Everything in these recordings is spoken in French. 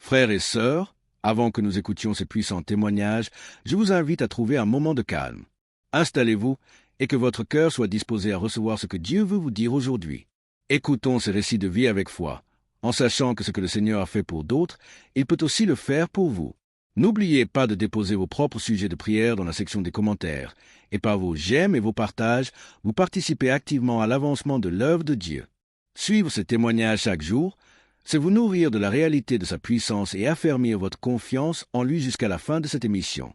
Frères et sœurs, avant que nous écoutions ces puissants témoignages, je vous invite à trouver un moment de calme. Installez-vous et que votre cœur soit disposé à recevoir ce que Dieu veut vous dire aujourd'hui. Écoutons ces récits de vie avec foi, en sachant que ce que le Seigneur a fait pour d'autres, il peut aussi le faire pour vous. N'oubliez pas de déposer vos propres sujets de prière dans la section des commentaires, et par vos j'aime et vos partages, vous participez activement à l'avancement de l'œuvre de Dieu. Suivre ces témoignages chaque jour, c'est vous nourrir de la réalité de sa puissance et affermir votre confiance en lui jusqu'à la fin de cette émission.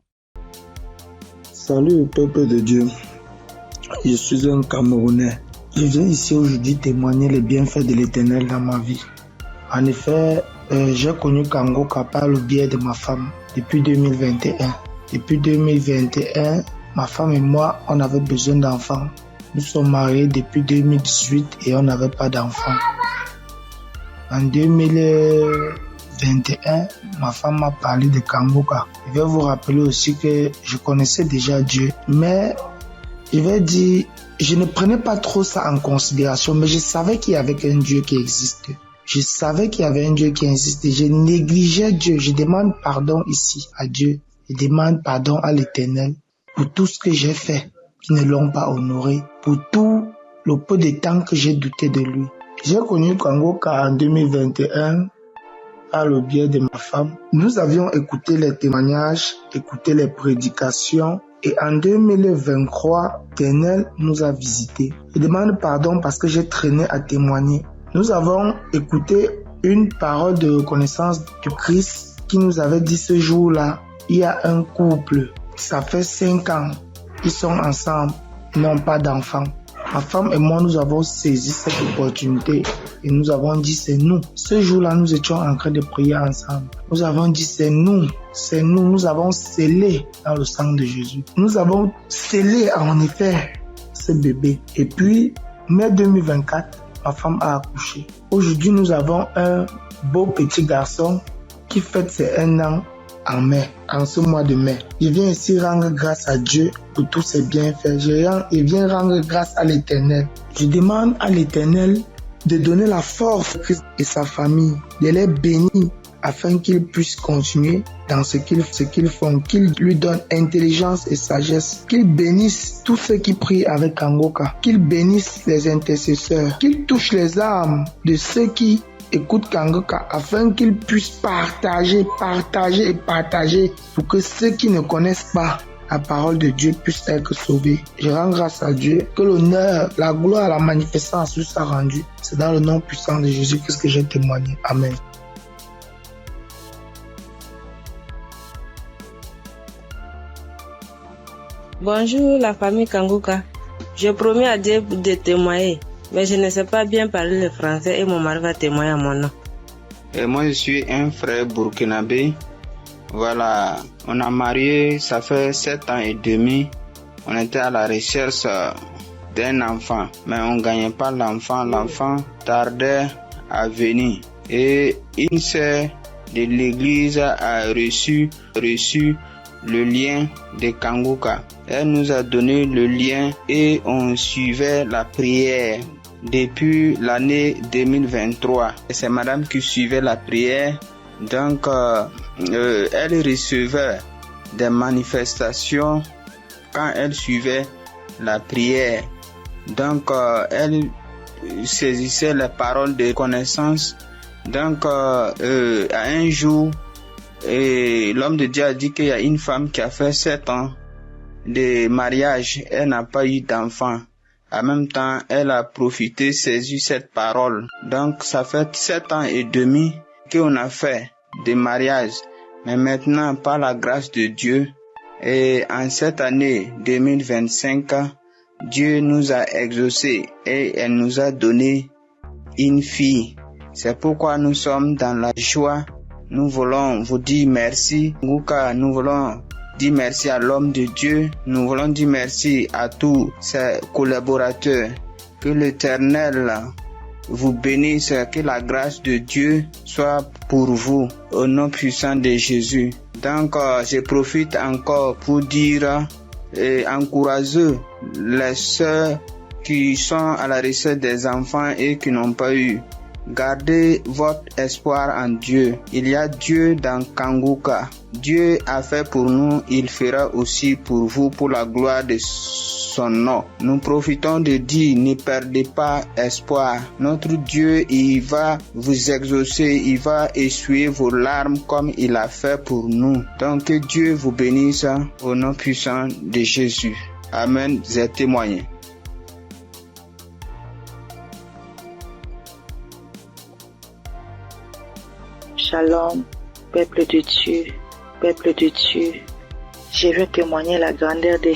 Salut peuple de Dieu, je suis un Camerounais. Je viens ici aujourd'hui témoigner les bienfaits de l'Éternel dans ma vie. En effet, j'ai connu Kangoka par le biais de ma femme depuis 2021. Depuis 2021, ma femme et moi, on avait besoin d'enfants. Nous sommes mariés depuis 2018 et on n'avait pas d'enfants. En 2021, ma femme m'a parlé de Kangoka. Je vais vous rappeler aussi que je connaissais déjà Dieu, mais je vais dire, je ne prenais pas trop ça en considération, mais je savais qu'il y avait un Dieu qui existe. Je savais qu'il y avait un Dieu qui existait. Je négligeais Dieu. Je demande pardon ici à Dieu. Je demande pardon à l'Éternel pour tout ce que j'ai fait qui ne l'ont pas honoré, pour tout le peu de temps que j'ai douté de lui. J'ai connu Kangoka en 2021 par le biais de ma femme. Nous avions écouté les témoignages, écouté les prédications et en 2023, l'Éternel nous a visités. Je demande pardon parce que j'ai traîné à témoigner. Nous avons écouté une parole de reconnaissance du Christ qui nous avait dit ce jour-là, il y a un couple, ça fait 5 ans, ils sont ensemble, ils n'ont pas d'enfants. Ma femme et moi, nous avons saisi cette opportunité et nous avons dit c'est nous. Ce jour-là, nous étions en train de prier ensemble. Nous avons dit c'est nous, nous avons scellé dans le sang de Jésus. Nous avons scellé en effet ce bébé. Et puis, mai 2024, ma femme a accouché. Aujourd'hui, nous avons un beau petit garçon qui fête ses 1 an en mai, en ce mois de mai. Je viens ici rendre grâce à Dieu pour tous ses bienfaits. Je viens rendre grâce à l'Éternel. Je demande à l'Éternel de donner la force à Christ et sa famille, de les bénir afin qu'ils puissent continuer dans ce qu'ils font, qu'ils lui donnent intelligence et sagesse, qu'ils bénissent tous ceux qui prient avec Kangoka, qu'ils bénissent les intercesseurs, qu'ils touchent les âmes de ceux qui écoutent Kangoka afin qu'ils puissent partager pour que ceux qui ne connaissent pas la parole de Dieu puissent être sauvés. Je rends grâce à Dieu que l'honneur, la gloire, la manifestance lui soit rendue. C'est dans le nom puissant de Jésus-Christ que j'ai témoigné. Amen. Bonjour la famille Kangoka. Je promis à Dieu de témoigner, mais je ne sais pas bien parler le français et mon mari va témoigner à mon nom. Et moi je suis un frère burkinabé. Voilà, on a marié, ça fait 7 ans et demi. On était à la recherche d'un enfant, mais on ne gagnait pas l'enfant. L'enfant tardait à venir. Et une sœur de l'église a reçu le lien de Kangoka. Elle nous a donné le lien et on suivait la prière depuis l'année 2023. C'est madame qui suivait la prière. Donc, elle recevait des manifestations quand elle suivait la prière. Donc, elle saisissait les paroles de connaissance. Donc, à un jour, et l'homme de Dieu a dit qu'il y a une femme qui a fait 7 ans de mariage, elle n'a pas eu d'enfant. En même temps, elle a profité, saisi cette parole. Donc, ça fait 7 ans et demi qu'on a fait des mariages. Mais maintenant, par la grâce de Dieu, et en cette année 2025, Dieu nous a exaucés et elle nous a donné une fille. C'est pourquoi nous sommes dans la joie. Nous voulons vous dire merci, Kangoka. Nous voulons dire merci à l'homme de Dieu. Nous voulons dire merci à tous ses collaborateurs. Que l'Éternel vous bénisse, que la grâce de Dieu soit pour vous, au nom puissant de Jésus. Donc, je profite encore pour dire et encourager les sœurs qui sont à la recherche des enfants et qui n'ont pas eu Gardez votre espoir en Dieu. Il y a Dieu dans Kanguka. Dieu a fait pour nous, il fera aussi pour vous, pour la gloire de son nom. Nous profitons de dire, ne perdez pas espoir. Notre Dieu, il va vous exaucer, il va essuyer vos larmes comme il a fait pour nous. Donc que Dieu vous bénisse au nom puissant de Jésus. Amen. J'ai témoigné. Shalom, peuple de Dieu, peuple de Dieu. Je veux témoigner la grandeur de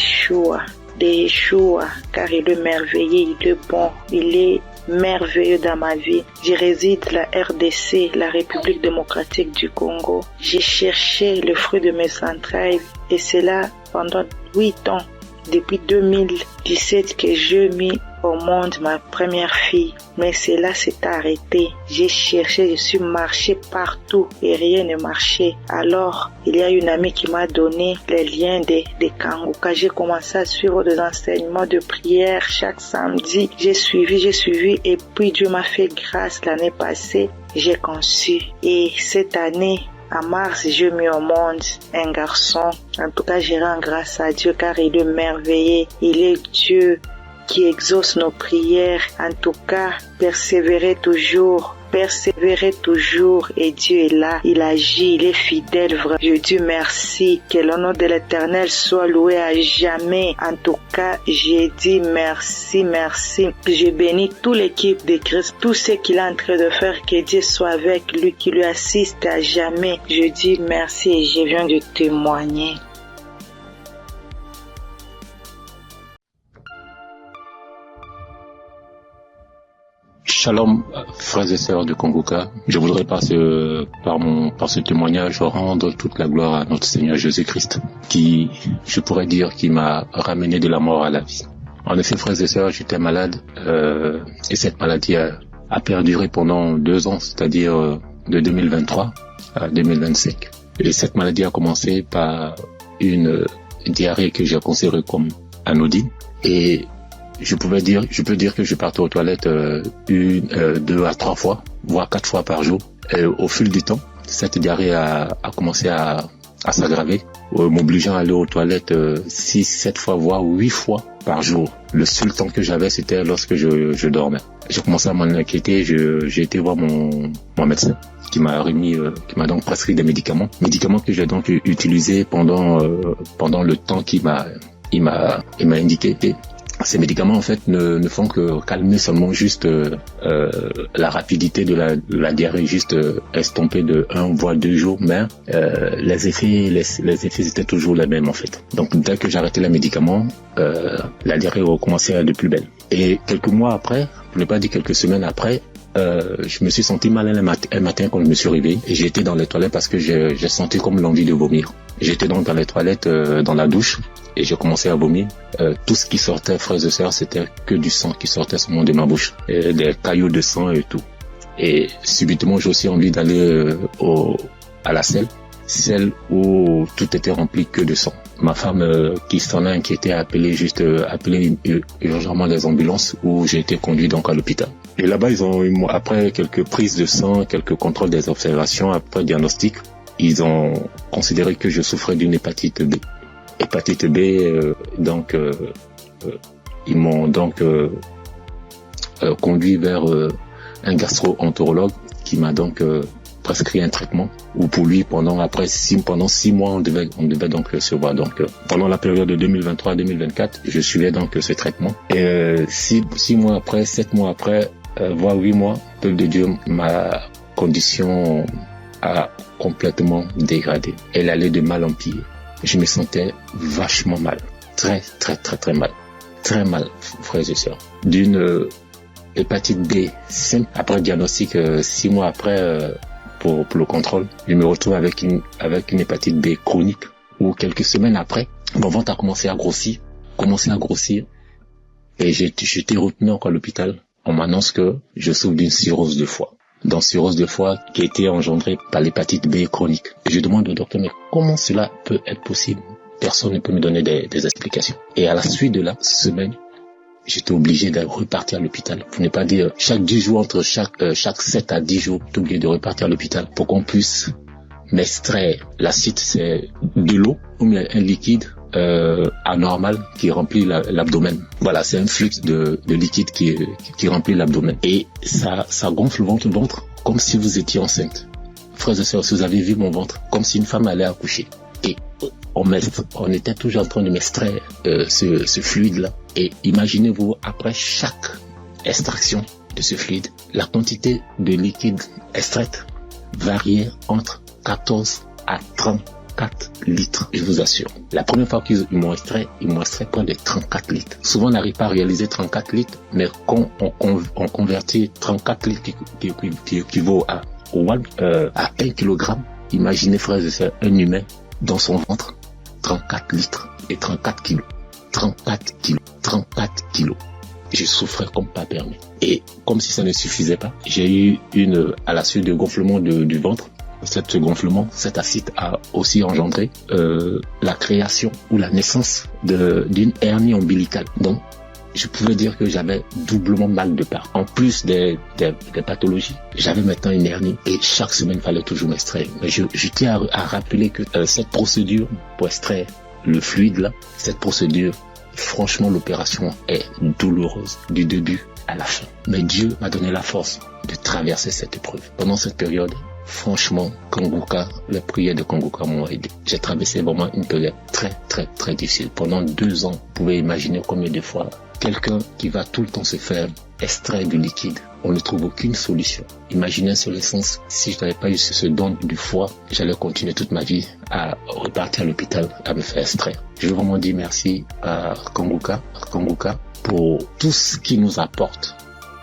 Yeshua, car il est merveilleux, il est bon, il est merveilleux dans ma vie. Je réside la RDC, la République démocratique du Congo. J'ai cherché le fruit de mes entrailles et c'est là pendant 8 ans, depuis 2017 que j'ai mis au monde ma première fille. Mais cela s'est arrêté. J'ai cherché, je suis marché partout et rien ne marchait. Alors, il y a une amie qui m'a donné les liens de Kanguka. J'ai commencé à suivre des enseignements de prière chaque samedi. J'ai suivi et puis Dieu m'a fait grâce l'année passée. J'ai conçu. Et cette année, en mars, j'ai mis au monde un garçon. En tout cas, je rends grâce à Dieu car il est merveilleux. Il est Dieu qui exauce nos prières. En tout cas, persévérez toujours et Dieu est là, il agit, il est fidèle. Je dis merci, que le nom de l'Éternel soit loué à jamais. En tout cas, j'ai dit merci. Je bénis toute l'équipe de Christ, tout ce qu'il est en train de faire, que Dieu soit avec lui, qui lui assiste à jamais. Je dis merci et je viens de témoigner. Shalom, frères et sœurs de Kanguka. Je voudrais par ce témoignage rendre toute la gloire à notre Seigneur Jésus-Christ, qui, je pourrais dire, qui m'a ramené de la mort à la vie. En effet, frères et sœurs, j'étais malade, et cette maladie a perduré pendant 2 ans, c'est-à-dire de 2023 à 2025. Et cette maladie a commencé par une diarrhée que j'ai considérée comme anodine, et je peux dire que je partais aux toilettes 2 à 3 fois, voire 4 fois par jour. Et au fil du temps, cette diarrhée a commencé à s'aggraver, m'obligeant à aller aux toilettes 6, 7 fois, voire 8 fois par jour. Le seul temps que j'avais, c'était lorsque je dormais. J'ai commencé à m'en inquiéter, j'ai été voir mon médecin qui m'a donc prescrit des médicaments que j'ai donc utilisés pendant le temps qu'il m'a indiqué. Ces médicaments en fait ne font que calmer seulement juste la rapidité de la diarrhée, juste estomper de 1 voire 2 jours, mais les effets étaient toujours les mêmes en fait. Donc dès que j'arrêtais les médicaments, la diarrhée recommençait à être de plus belle. Et quelques mois après, pour ne pas dire quelques semaines après, je me suis senti mal un matin quand je me suis réveillé et j'ai été dans les toilettes parce que j'ai senti comme l'envie de vomir. J'étais donc dans les toilettes, dans la douche, et j'ai commencé à vomir. Tout ce qui sortait, frères et sœurs, c'était que du sang qui sortait seulement de ma bouche, et des caillots de sang et tout. Et subitement, j'ai aussi envie d'aller à la celle où tout était rempli que de sang. Ma femme qui s'en a inquiété a appelé urgemment les ambulances, où j'ai été conduit donc à l'hôpital. Et là-bas, après quelques prises de sang, quelques contrôles des observations, après diagnostic, ils ont considéré que je souffrais d'une hépatite B. Hépatite B, ils m'ont donc conduit vers un gastro-entérologue qui m'a donc prescrit un traitement, où pour lui pendant 6 mois on devait donc se voir. Donc pendant la période de 2023-2024, je suivais donc ce traitement, et 6 mois après, 7 mois après, voire 8 mois, peuple de Dieu, ma condition a complètement dégradé. Elle allait de mal en pire. Je me sentais vachement mal, très mal, très mal, frères et sœurs. D'une hépatite B simple, après diagnostic, 6 mois après, pour le contrôle, je me retrouve avec une hépatite B chronique, où quelques semaines après, mon ventre a commencé à grossir, et j'ai été retenu encore à l'hôpital. On m'annonce que je souffre d'une cirrhose de foie. Dans cirrhose de foie qui a été engendrée par l'hépatite B chronique. Et je demande au docteur, mais comment cela peut être possible? Personne ne peut me donner des explications. Et à la suite de la semaine, j'étais obligé de repartir à l'hôpital. Pour ne pas dire chaque 10 jours, entre chaque 7 à 10 jours, j'étais obligé de repartir à l'hôpital pour qu'on puisse m'extraire. L'acide, c'est de l'eau ou bien un liquide anormal qui remplit l'abdomen. Voilà, c'est un flux de liquide qui remplit l'abdomen. Et ça gonfle le ventre comme si vous étiez enceinte. Frères et sœurs, si vous avez vu mon ventre, comme si une femme allait accoucher. Et on était toujours en train de m'extraire ce fluide-là. Et imaginez-vous, après chaque extraction de ce fluide, la quantité de liquide extraite variait entre 14 à 34 litres, je vous assure. La première fois qu'ils m'ont extrait près de 34 litres. Souvent, on n'arrive pas à réaliser 34 litres, mais quand on convertit 34 litres qui équivaut à 1 kilogramme, imaginez, frères et sœurs, un humain dans son ventre, 34 litres et 34 kilos. 34 kilos. Je souffrais comme pas permis. Et comme si ça ne suffisait pas, j'ai eu à la suite du gonflement du ventre, ce gonflement, cet acide a aussi engendré la création ou la naissance d'une hernie ombilicale. Donc, je pouvais dire que j'avais doublement mal de part. En plus des pathologies, j'avais maintenant une hernie et chaque semaine, il fallait toujours m'extraire. Mais je tiens à rappeler que cette procédure pour extraire le fluide là, cette procédure, franchement, l'opération est douloureuse du début à la fin. Mais Dieu m'a donné la force de traverser cette épreuve. Pendant cette période, franchement, les prières de Kanguka m'ont aidé. J'ai traversé vraiment une période très, très, très difficile. Pendant 2 ans, vous pouvez imaginer combien de fois quelqu'un qui va tout le temps se faire extraire du liquide, on ne trouve aucune solution. Imaginez un seul sens, si je n'avais pas eu ce don du foie, j'allais continuer toute ma vie à repartir à l'hôpital, à me faire extraire. Je veux vraiment dire merci à Kanguka pour tout ce qu'il nous apporte.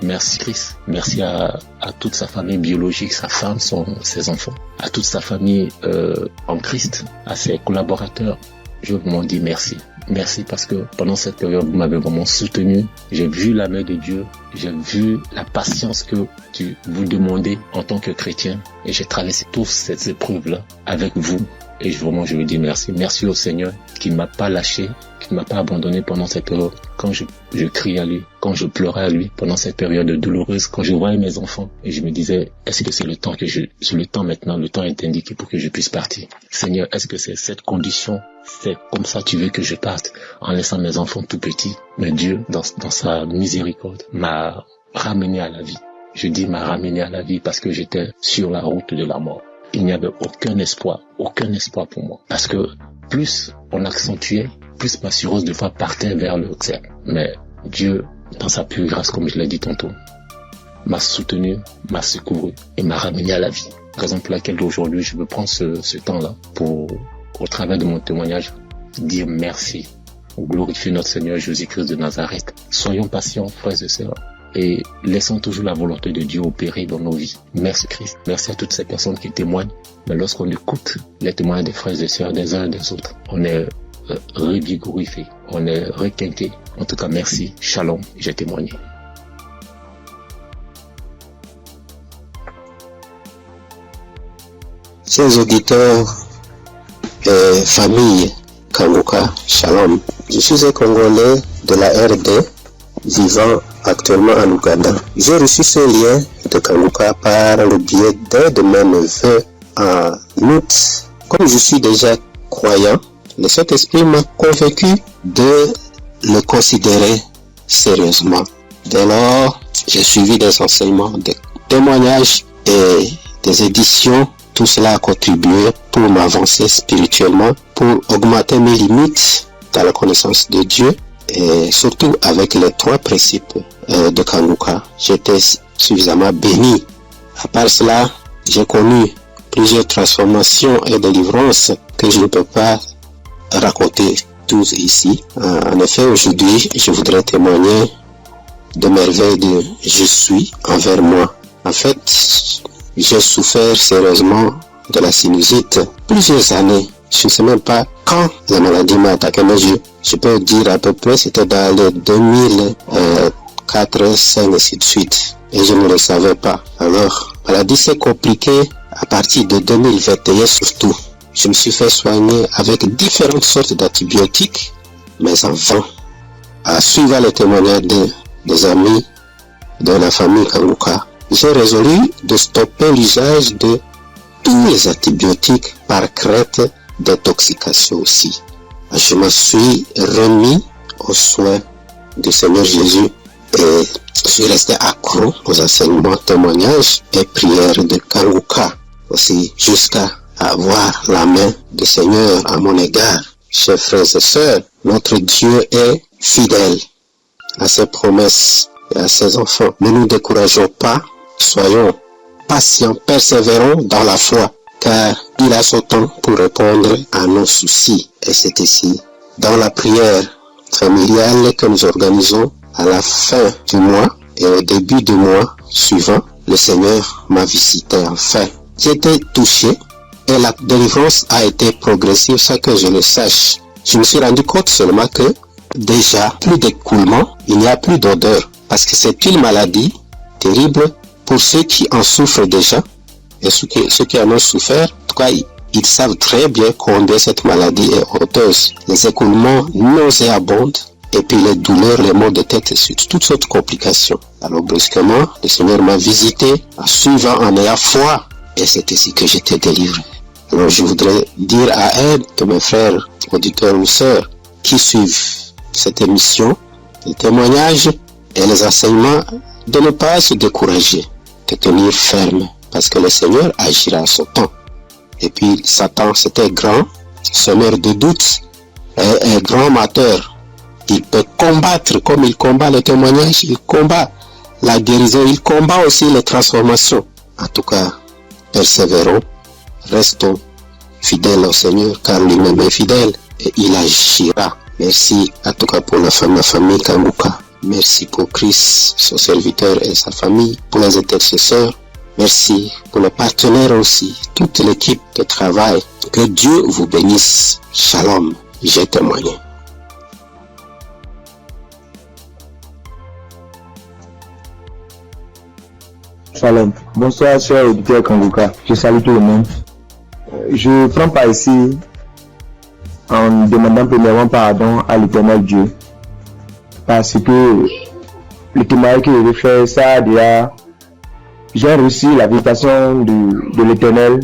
Merci Christ, merci à toute sa famille biologique, sa femme, ses enfants, à toute sa famille en Christ, à ses collaborateurs. Je veux vraiment dire merci. Merci parce que pendant cette période, vous m'avez vraiment soutenu. J'ai vu la main de Dieu. J'ai vu la patience que vous demandez en tant que chrétien. Et j'ai traversé toutes ces épreuves-là avec vous. Et je veux dire merci. Merci au Seigneur qui ne m'a pas lâché, qui ne m'a pas abandonné pendant cette période. Quand je criais à lui, quand je pleurais à lui, pendant cette période douloureuse, quand je voyais mes enfants, et je me disais, est-ce que c'est le temps maintenant, le temps est indiqué pour que je puisse partir. Seigneur, est-ce que c'est cette condition, c'est comme ça tu veux que je parte, en laissant mes enfants tout petits? Mais Dieu, dans sa miséricorde, m'a ramené à la vie. Je dis m'a ramené à la vie parce que j'étais sur la route de la mort. Il n'y avait aucun espoir pour moi. Parce que plus on accentuait, plus ma cirrhose de foie partait vers le cercle. Mais Dieu, dans sa pure grâce, comme je l'ai dit tantôt, m'a soutenu, m'a secouru et m'a ramené à la vie. Raison pour laquelle aujourd'hui, je veux prendre ce temps-là pour, au travers de mon témoignage, dire merci, glorifier notre Seigneur Jésus-Christ de Nazareth. Soyons patients, frères et sœurs, et laissons toujours la volonté de Dieu opérer dans nos vies. Merci Christ. Merci à toutes ces personnes qui témoignent. Mais lorsqu'on écoute les témoignages des frères et sœurs des uns et des autres, on est revigorifié, on est requinqué. En tout cas, merci. Shalom, j'ai témoigné. Chers auditeurs et famille Kanguka, Shalom. Je suis un Congolais de la RD vivant actuellement en Ouganda. J'ai reçu ce lien de Kanguka par le biais d'un de mes neveux en août. Comme je suis déjà croyant, le Saint-Esprit m'a convaincu de le considérer sérieusement. Dès lors, j'ai suivi des enseignements, des témoignages et des éditions. Tout cela a contribué pour m'avancer spirituellement, pour augmenter mes limites dans la connaissance de Dieu et surtout avec les 3 principes de Kanguka. J'étais suffisamment béni. À part cela, j'ai connu plusieurs transformations et délivrances que je ne peux pas raconter tous ici. En effet, aujourd'hui, je voudrais témoigner de merveilles de je suis envers moi. En fait, j'ai souffert sérieusement de la sinusite plusieurs années. Je ne sais même pas quand la maladie m'a attaqué, mais je peux dire à peu près c'était dans les 2004, 2005 et ainsi de suite. Et je ne le savais pas. Alors, la maladie s'est compliquée à partir de 2021 surtout. Je me suis fait soigner avec différentes sortes d'antibiotiques, mais en vain. suivre les témoignages des amis de la famille Kanguka, j'ai résolu de stopper l'usage de tous les antibiotiques par crainte d'intoxication aussi. Je me suis remis aux soins du Seigneur Jésus et je suis resté accro aux enseignements, témoignages et prières de Kanguka aussi, jusqu'à avoir la main du Seigneur à mon égard. Chers frères et sœurs, notre Dieu est fidèle à ses promesses et à ses enfants. Ne nous décourageons pas, soyons patients, persévérons dans la foi, car il a son temps pour répondre à nos soucis. Et c'est ici, dans la prière familiale que nous organisons à la fin du mois et au début du mois suivant, le Seigneur m'a visité enfin. J'ai été touché et la délivrance a été progressive sans que je le sache. Je me suis rendu compte seulement que déjà, plus d'écoulement, il n'y a plus d'odeur. Parce que c'est une maladie terrible pour ceux qui en souffrent déjà. Et ceux qui en ont souffert, en tout cas, ils savent très bien combien cette maladie est honteuse. Les écoulements nauséabonds, et puis les douleurs, les maux de tête, et toutes sortes de complications. Alors brusquement, le Seigneur m'a visité, en suivant, en ayant foi, et c'est ici que j'étais délivré. Alors je voudrais dire à un de mes frères, auditeurs ou sœurs, qui suivent cette émission, les témoignages et les enseignements, de ne pas se décourager, de tenir ferme, parce que le Seigneur agira à son temps. Et puis Satan, c'était grand, semeur de doutes, et un grand amateur. Il peut combattre comme il combat le témoignage, il combat la guérison, il combat aussi les transformations. En tout cas, persévérons, restons fidèles au Seigneur, car lui-même est fidèle et il agira. Merci en tout cas pour la famille Kanguka. Merci pour Christ, son serviteur et sa famille, pour les intercesseurs. Merci pour les partenaires aussi, toute l'équipe de travail. Que Dieu vous bénisse. Shalom, j'ai témoigné. Shalom. Bonsoir, chers auditeurs Kanguka. Je salue tout le monde. Je prends part ici en demandant premièrement pardon à l'Éternel Dieu. Parce que le témoignage que je vais faire, ça déjà, j'ai reçu la visitation de l'Éternel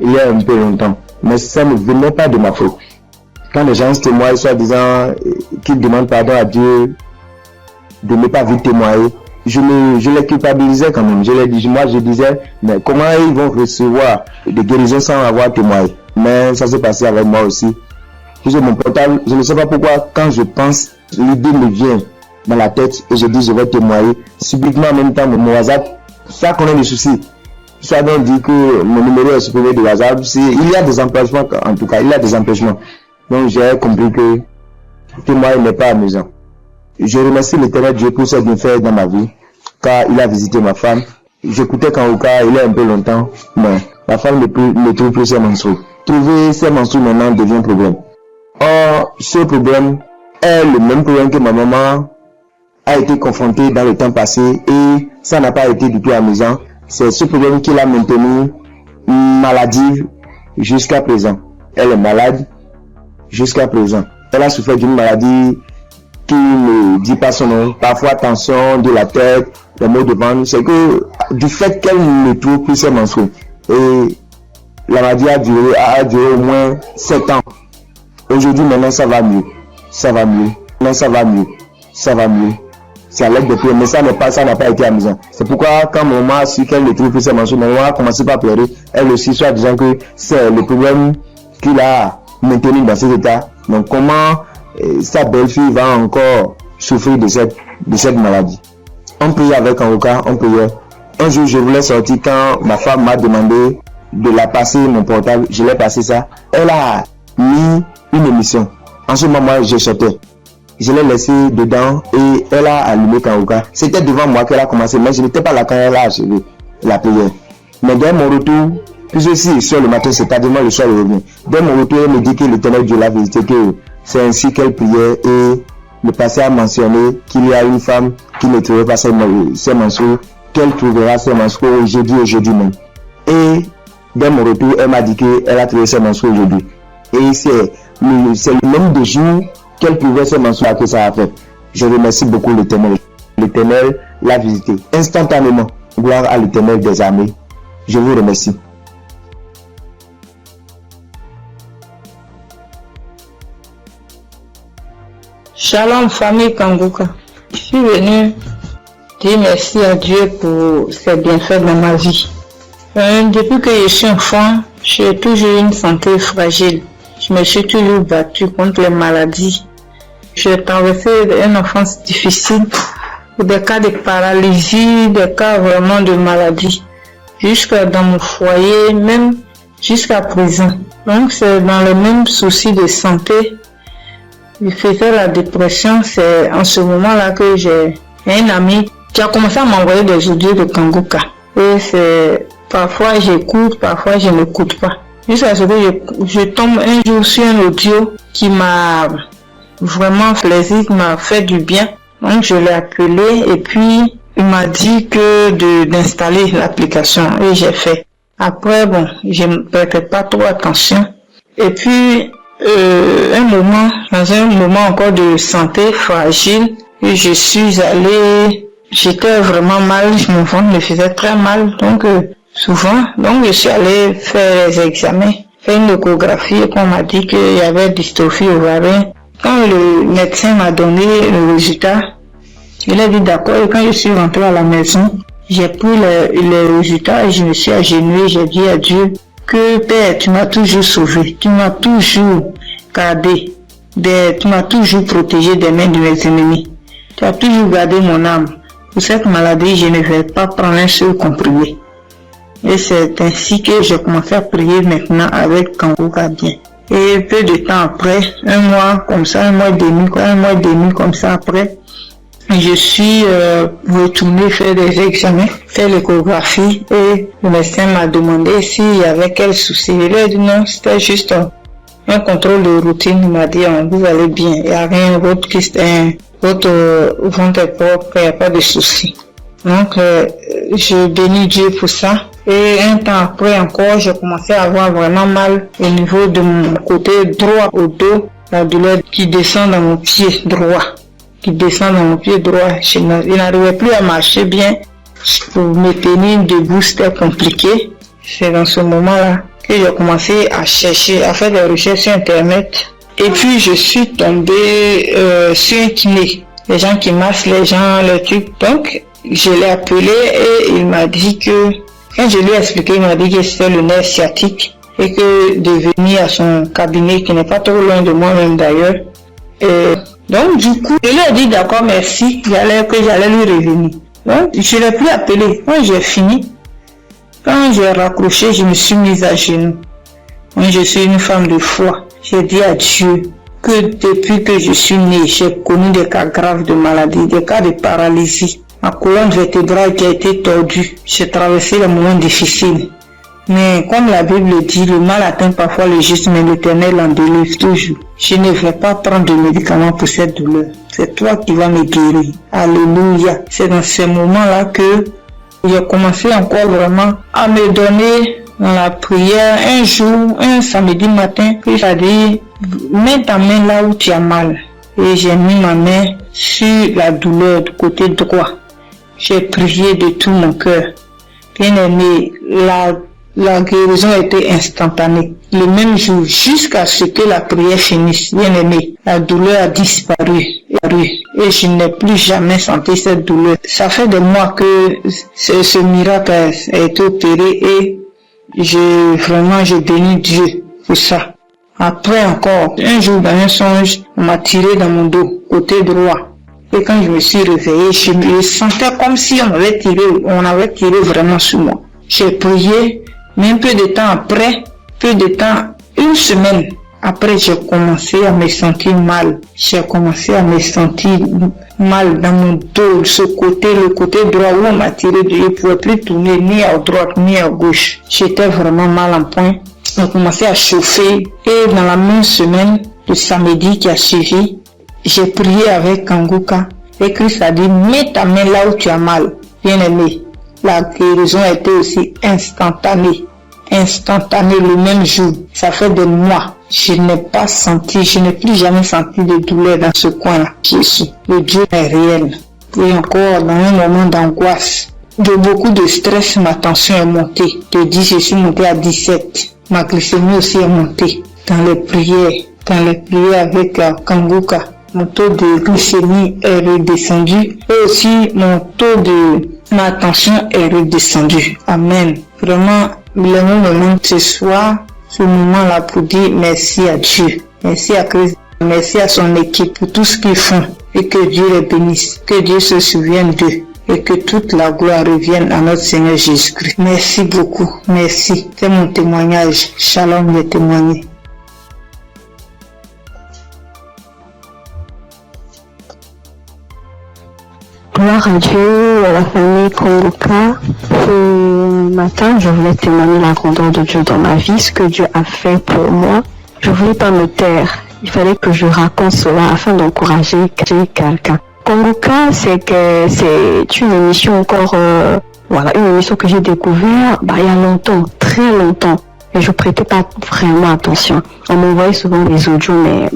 il y a un peu longtemps. Mais ça ne venait pas de ma faute. Quand les gens se témoignent, soit disant qu'ils demandent pardon à Dieu de ne pas vite témoigner, je les culpabilisais quand même. Je disais, mais comment ils vont recevoir des guérisons sans avoir témoigné? Mais ça s'est passé avec moi aussi. J'ai mon portable, je ne sais pas pourquoi, quand je pense, l'idée me vient dans la tête et je dis je vais témoigner. Subitement en même temps, mon WhatsApp, ça connaît des soucis. Ça donc dit que mon numéro est supprimé de WhatsApp. Il y a des empêchements, en tout cas, il y a des empêchements. Donc j'ai compris que témoigner n'est pas amusant. Je remercie l'Éternel Dieu pour ce qu'il fait dans ma vie, car il a visité ma femme. J'écoutais Kanguka il y a un peu longtemps, mais ma femme ne trouve plus ses menstrues. Trouver ses menstrues maintenant devient un problème. Or, ce problème est le même problème que ma maman a été confrontée dans le temps passé et ça n'a pas été du tout amusant. C'est ce problème qui l'a maintenue maladive jusqu'à présent. Elle est malade jusqu'à présent. Elle a souffert d'une maladie qui ne dit pas son nom, parfois tension de la tête, les maux de ventre. C'est que du fait qu'elle ne trouve plus ses menstrues. Et la maladie a duré au moins 7 ans. Aujourd'hui, maintenant, ça va mieux. Ça va mieux. Maintenant, ça va mieux. Ça va mieux. C'est à l'aide de prière, mais ça n'a pas été amusant. C'est pourquoi, quand mon maman a su qu'elle ne trouve plus ses menstrues, ma maman a commencé par pleurer. Elle aussi, soit disant que c'est le problème qu'il a maintenu dans cet état. Donc, comment sa belle-fille va encore souffrir de cette maladie? On priait avec Kanguka, on priait. Un jour, je voulais sortir quand ma femme m'a demandé de la passer mon portable. Je l'ai passé ça. Elle a mis une émission. En ce moment, je sortais. Je l'ai laissé dedans et elle a allumé Kanguka. C'était devant moi qu'elle a commencé, mais je n'étais pas là quand elle a achevé la prière. Mais dès mon retour, puisque si sur le matin, c'est tardivement le soir, elle revient. Dès mon retour, elle me dit que l'Éternel Dieu l'a visité, que c'est ainsi qu'elle priait et le passé a mentionné qu'il y a une femme qui ne trouvait pas ses menstrues, qu'elle trouvera ses menstrues aujourd'hui même. Et dès mon retour, elle m'a dit qu'elle a trouvé ses menstrues aujourd'hui. Et c'est le nombre de jours qu'elle pouvait se menstruer que ça a fait. Je remercie beaucoup l'Éternel. L'Éternel l'a visité instantanément. Gloire à l'Éternel des armées. Je vous remercie. Shalom famille Kanguka. Je suis venu dire merci à Dieu pour ses bienfaits dans ma vie. Depuis que je suis enfant, j'ai toujours eu une santé fragile. Je me suis toujours battue contre les maladies. J'ai traversé une enfance difficile, des cas de paralysie, des cas vraiment de maladie. Jusqu'à dans mon foyer, même jusqu'à présent. Donc c'est dans le même souci de santé. Je faisais la dépression, c'est en ce moment-là que j'ai un ami qui a commencé à m'envoyer des audios de Kanguka. Et c'est parfois j'écoute, parfois je n'écoute pas. Jusqu'à ce que je tombe un jour sur un audio qui m'a vraiment plaisir, qui m'a fait du bien. Donc je l'ai appelé et puis il m'a dit que d'installer l'application et j'ai fait. Après bon, je ne prêtais pas trop attention. Et puis dans un moment encore de santé fragile, je suis allée, j'étais vraiment mal, mon ventre me faisait très mal, donc je suis allée faire les examens, faire une échographie et qu'on m'a dit qu'il y avait dystrophie ovarienne. Quand le médecin m'a donné le résultat, il a dit d'accord, et quand je suis rentrée à la maison, j'ai pris les résultats et je me suis agenouillée, j'ai dit à Dieu que Père, tu m'as toujours sauvé, tu m'as toujours gardé, tu m'as toujours protégé des mains de mes ennemis. Tu as toujours gardé mon âme. Pour cette maladie, je ne vais pas prendre un seul comprimé. Et c'est ainsi que j'ai commencé à prier maintenant avec Kanguka bien. Et peu de temps après, un mois et demi comme ça après, je suis retournée faire des examens, faire l'échographie et le médecin m'a demandé s'il y avait quel souci. Il a dit non, c'était juste un contrôle de routine. Il m'a dit vous allez bien, il n'y a rien, votre ventre est propre, il n'y a pas de souci. Donc je bénis Dieu pour ça. Et un temps après encore, j'ai commencé à avoir vraiment mal au niveau de mon côté droit au dos, la douleur qui descend dans mon pied droit. Je n'arrivais plus à marcher bien. Pour me tenir debout, c'était compliqué. C'est dans ce moment-là que j'ai commencé à chercher, à faire des recherches sur Internet. Et puis, je suis tombée sur un kiné. Les gens qui massent les gens, le truc. Donc, je l'ai appelé et il m'a dit que, quand je lui ai expliqué, il m'a dit que c'était le nerf sciatique et que de venir à son cabinet, qui n'est pas trop loin de moi-même d'ailleurs. Donc, du coup, je lui ai dit d'accord, merci, que j'allais lui revenir. Donc, je l'ai plus appelé. Quand j'ai fini, quand j'ai raccroché, je me suis mise à genoux. Moi, je suis une femme de foi. J'ai dit à Dieu que depuis que je suis née, j'ai connu des cas graves de maladie, des cas de paralysie. Ma colonne vertébrale qui a été tordue. J'ai traversé des moments difficiles. Mais comme la Bible dit, le mal atteint parfois le juste, mais l'Éternel en délivre toujours. Je ne vais pas prendre de médicaments pour cette douleur. C'est toi qui vas me guérir. Alléluia. C'est dans ces moments-là que j'ai commencé encore vraiment à me donner dans la prière. Un jour, un samedi matin, il a dit, mets ta main là où tu as mal. Et j'ai mis ma main sur la douleur du côté droit. J'ai prié de tout mon cœur. Bien aimé, la guérison a été instantanée. Le même jour, jusqu'à ce que la prière finisse, bien aimé, la douleur a disparu. Et je n'ai plus jamais senti cette douleur. Ça fait des mois que ce miracle a été opéré et je bénis Dieu pour ça. Après encore, un jour dans un songe, on m'a tiré dans mon dos, côté droit. Et quand je me suis réveillé, je me sentais comme si on avait tiré vraiment sur moi. J'ai prié, mais un peu de temps, une semaine après, j'ai commencé à me sentir mal. J'ai commencé à me sentir mal dans mon dos, le côté droit où on m'a tiré, je ne pouvais plus tourner ni à droite ni à gauche. J'étais vraiment mal en point. On commençait à chauffer et dans la même semaine, le samedi qui a suivi, j'ai prié avec Kanguka et Christ a dit, mets ta main là où tu as mal. Bien aimé, la guérison a été aussi instantanée. instantané le même jour. Ça fait des mois. Je n'ai plus jamais senti de douleur dans ce coin-là. Jésus, le Dieu est réel. Et encore, dans un moment d'angoisse, de beaucoup de stress, ma tension est montée. De 10, je suis montée à 17. Ma glycémie aussi est montée. Dans les prières avec Kanguka, mon taux de glycémie est redescendu. Et aussi, ma tension est redescendue. Amen. Vraiment, le moment ce soir, ce moment-là pour dire merci à Dieu. Merci à Christ. Merci à son équipe pour tout ce qu'ils font. Et que Dieu les bénisse. Que Dieu se souvienne d'eux. Et que toute la gloire revienne à notre Seigneur Jésus-Christ. Merci beaucoup. Merci. C'est mon témoignage. Shalom, j'ai témoigné. Gloire à Dieu, à la famille Kanguka. Ce matin, je voulais témoigner la grandeur de Dieu dans ma vie, ce que Dieu a fait pour moi. Je voulais pas me taire. Il fallait que je raconte cela afin d'encourager quelqu'un. Kanguka, c'est une émission une émission que j'ai découvert il y a longtemps, très longtemps. Et je prêtais pas vraiment attention. On m'envoyait souvent des audios, mais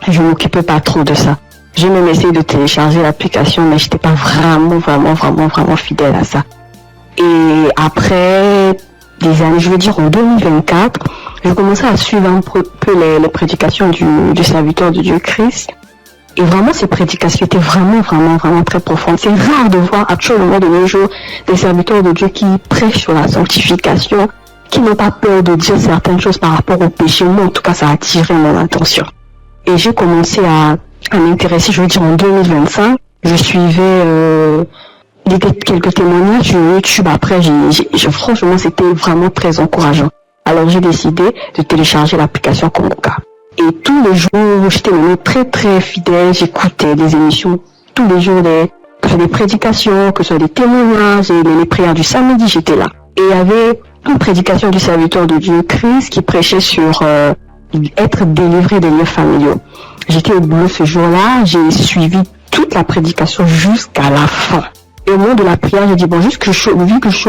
je m'occupais pas trop de ça. J'ai même essayé de télécharger l'application, mais j'étais pas vraiment fidèle à ça. Et après des années, je veux dire en 2024, j'ai commencé à suivre un peu les prédications du serviteur de Dieu Christ. Et vraiment, ces prédications étaient vraiment très profondes. C'est rare de voir actuellement de nos jours des serviteurs de Dieu qui prêchent sur la sanctification, qui n'ont pas peur de dire certaines choses par rapport au péché. Moi, en tout cas, ça a attiré mon attention. Et j'ai commencé à m'intéresser, je veux dire en 2025. Je suivais quelques témoignages sur YouTube. Après, franchement, c'était vraiment très encourageant. Alors, j'ai décidé de télécharger l'application Kanguka. Et tous les jours, j'étais vraiment très fidèle. J'écoutais des émissions tous les jours, que ce soit des prédications, que ce soit des témoignages, et les prières du samedi, j'étais là. Et il y avait une prédication du serviteur de Dieu Christ qui prêchait sur être délivré des lieux familiaux. J'étais au boulot ce jour-là, j'ai suivi toute la prédication jusqu'à la fin. Et au moment de la prière, j'ai dit vu que je suis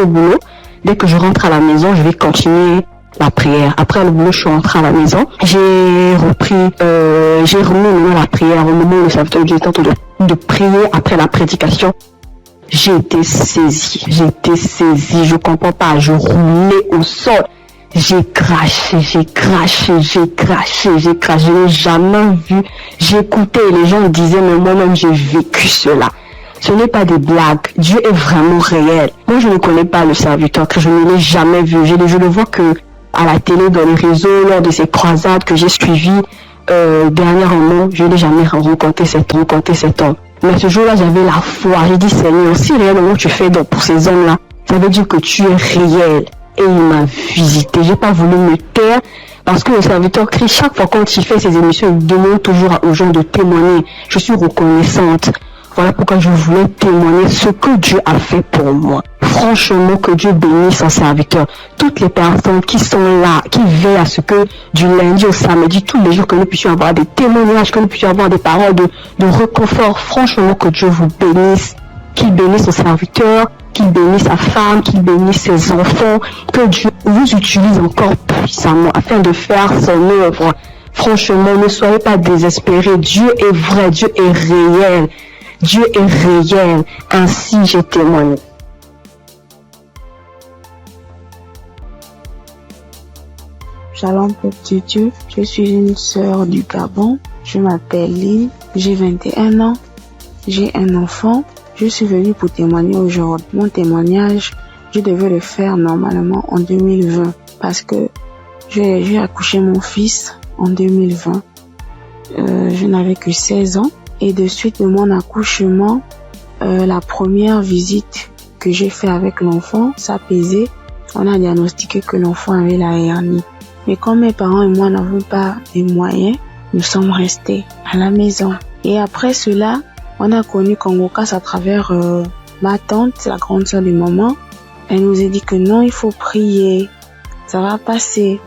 au boulot, dès que je rentre à la maison, je vais continuer la prière. Après le boulot, je suis rentrée à la maison. J'ai remis la prière au moment où le serviteur de Dieu était en train de prier après la prédication. J'ai été saisie, je comprends pas, je roulais au sol. J'ai craché, je n'ai jamais vu. J'écoutais et les gens me disaient, mais moi-même j'ai vécu cela. Ce n'est pas des blagues, Dieu est vraiment réel. Moi je ne connais pas le serviteur, que je ne l'ai jamais vu. Je le vois que à la télé, dans les réseaux, lors de ces croisades que j'ai suivies dernièrement, je n'ai jamais rencontré cet homme. Mais ce jour-là, j'avais la foi. J'ai dit, Seigneur, si réellement tu fais donc pour ces hommes-là, ça veut dire que tu es réel. Et il m'a visité. J'ai pas voulu me taire parce que le serviteur Christ, chaque fois quand il fait ses émissions, il demande toujours aux gens de témoigner. Je suis reconnaissante. Voilà pourquoi je voulais témoigner ce que Dieu a fait pour moi. Franchement, que Dieu bénisse son serviteur. Toutes les personnes qui sont là, qui veillent à ce que du lundi au samedi, tous les jours, que nous puissions avoir des témoignages, que nous puissions avoir des paroles de réconfort. Franchement, que Dieu vous bénisse. Qu'il bénisse son serviteur, qu'il bénisse sa femme, qu'il bénisse ses enfants. Que Dieu vous utilise encore puissamment afin de faire son œuvre. Franchement, ne soyez pas désespérés. Dieu est vrai, Dieu est réel. Dieu est réel. Ainsi, j'ai témoigné. Shalom, peuple de Dieu. Je suis une sœur du Gabon. Je m'appelle Lynn. J'ai 21 ans. J'ai un enfant. Je suis venue pour témoigner aujourd'hui. Mon témoignage, je devais le faire normalement en 2020 parce que j'ai accouché mon fils en 2020. Je n'avais que 16 ans. Et de suite de mon accouchement, la première visite que j'ai fait avec l'enfant, ça pesait. On a diagnostiqué que l'enfant avait la hernie. Mais comme mes parents et moi n'avons pas les moyens, nous sommes restés à la maison. Et après cela, on a connu Kanguka à travers ma tante, la grande sœur de maman. Elle nous a dit que non, il faut prier, ça va passer.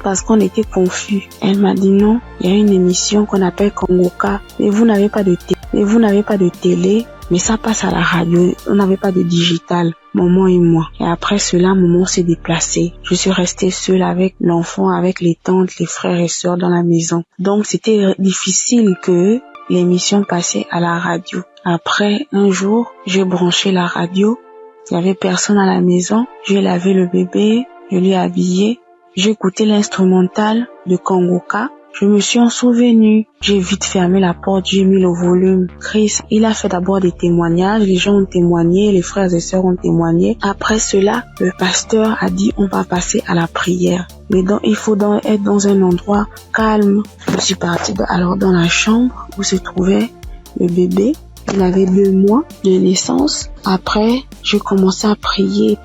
Parce qu'on était confus. Elle m'a dit non, il y a une émission qu'on appelle Kanguka, mais vous n'avez pas de télé. Mais ça passe à la radio. On n'avait pas de digital, maman et moi. Et après cela, maman s'est déplacée. Je suis restée seule avec l'enfant, avec les tantes, les frères et sœurs dans la maison. Donc c'était difficile que l'émission passait à la radio. Après, un jour, j'ai branché la radio. Il n'y avait personne à la maison. J'ai lavé le bébé, je l'ai habillé. J'ai écouté l'instrumental de Kongoka. Je me suis en souvenu. J'ai vite fermé la porte, j'ai mis le volume. Chris, il a fait d'abord des témoignages. Les gens ont témoigné, les frères et sœurs ont témoigné. Après cela, le pasteur a dit on va passer à la prière. Mais donc, il faut être dans un endroit calme. Je suis partie alors dans la chambre où se trouvait le bébé. Il avait 2 mois de naissance. Après, je commençais à prier.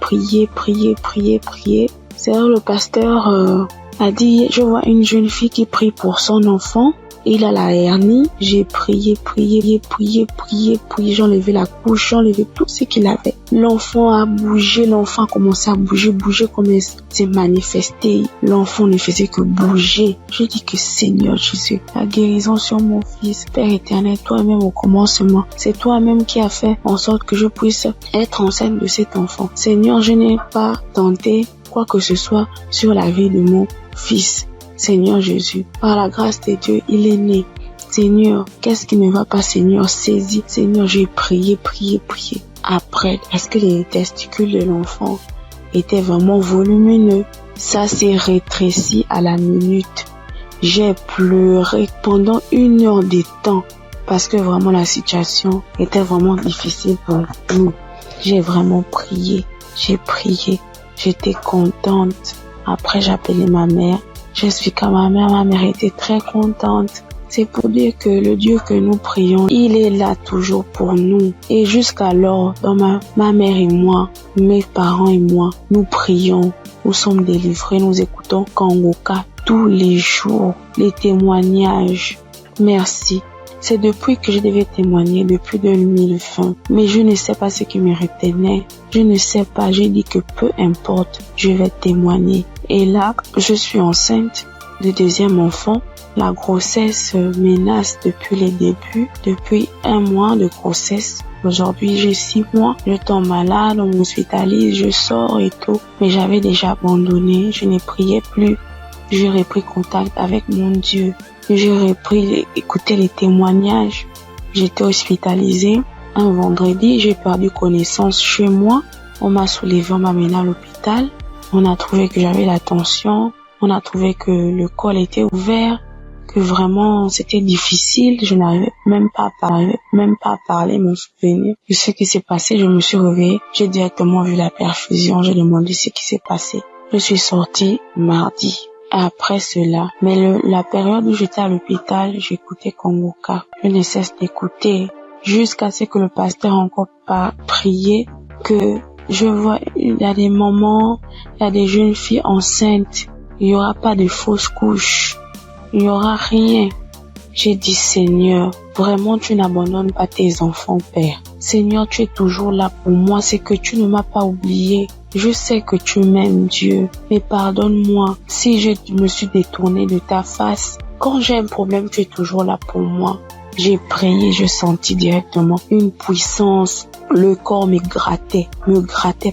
C'est là le pasteur a dit, je vois une jeune fille qui prie pour son enfant. Il a la hernie. J'ai prié. J'ai enlevé la couche, j'ai enlevé tout ce qu'il avait. L'enfant a bougé, l'enfant a commencé à bouger comme il s'est manifesté. L'enfant ne faisait que bouger. Je dis que Seigneur Jésus, la guérison sur mon fils, Père éternel, toi-même au commencement, c'est toi-même qui as fait en sorte que je puisse être enceinte de cet enfant. Seigneur, je n'ai pas tenté quoi que ce soit sur la vie de mon fils. Seigneur Jésus, par la grâce de Dieu, il est né. Seigneur, qu'est-ce qui ne va pas, Seigneur? Saisis. Seigneur, j'ai prié. Après, est-ce que les testicules de l'enfant étaient vraiment volumineux? Ça s'est rétréci à la minute. J'ai pleuré pendant 1 heure de temps parce que vraiment la situation était vraiment difficile pour nous. J'ai vraiment prié. J'ai prié. J'étais contente. Après, j'ai appelé ma mère. J'expliquais à ma mère était très contente. C'est pour dire que le Dieu que nous prions, il est là toujours pour nous. Et jusqu'alors, dans ma mère et moi, mes parents et moi, nous prions, nous sommes délivrés, nous écoutons Kongoka tous les jours, les témoignages. Merci. C'est depuis que je devais témoigner, depuis 2020. Mais je ne sais pas ce qui me retenait. Je ne sais pas. J'ai dit que peu importe, je vais témoigner. Et là, je suis enceinte de 2e enfant. La grossesse menace depuis les débuts, depuis 1 mois de grossesse. Aujourd'hui, j'ai 6 mois. Je tombe malade, on m'hospitalise, je sors et tout. Mais j'avais déjà abandonné. Je ne priais plus. J'ai repris contact avec mon Dieu. J'ai repris écouter les témoignages. J'étais hospitalisée. Un vendredi, j'ai perdu connaissance chez moi. On m'a soulevé, on m'a mené à l'hôpital. On a trouvé que j'avais la tension. On a trouvé que le col était ouvert. Que vraiment, c'était difficile. Je n'arrivais même pas à parler, mon souvenir de ce qui s'est passé. Je me suis réveillée. J'ai directement vu la perfusion. J'ai demandé ce qui s'est passé. Je suis sortie mardi. Après cela, mais la période où j'étais à l'hôpital, j'écoutais Kongoka. Je ne cesse d'écouter jusqu'à ce que le pasteur encore pas prié, que je vois, il y a des moments, il y a des jeunes filles enceintes, il n'y aura pas de fausses couches, il n'y aura rien. J'ai dit, Seigneur, vraiment tu n'abandonnes pas tes enfants, Père. Seigneur, tu es toujours là pour moi, c'est que tu ne m'as pas oublié. Je sais que tu m'aimes, Dieu, mais pardonne-moi si je me suis détournée de ta face. Quand j'ai un problème, tu es toujours là pour moi. J'ai prié, je sentis directement une puissance. Le corps me grattait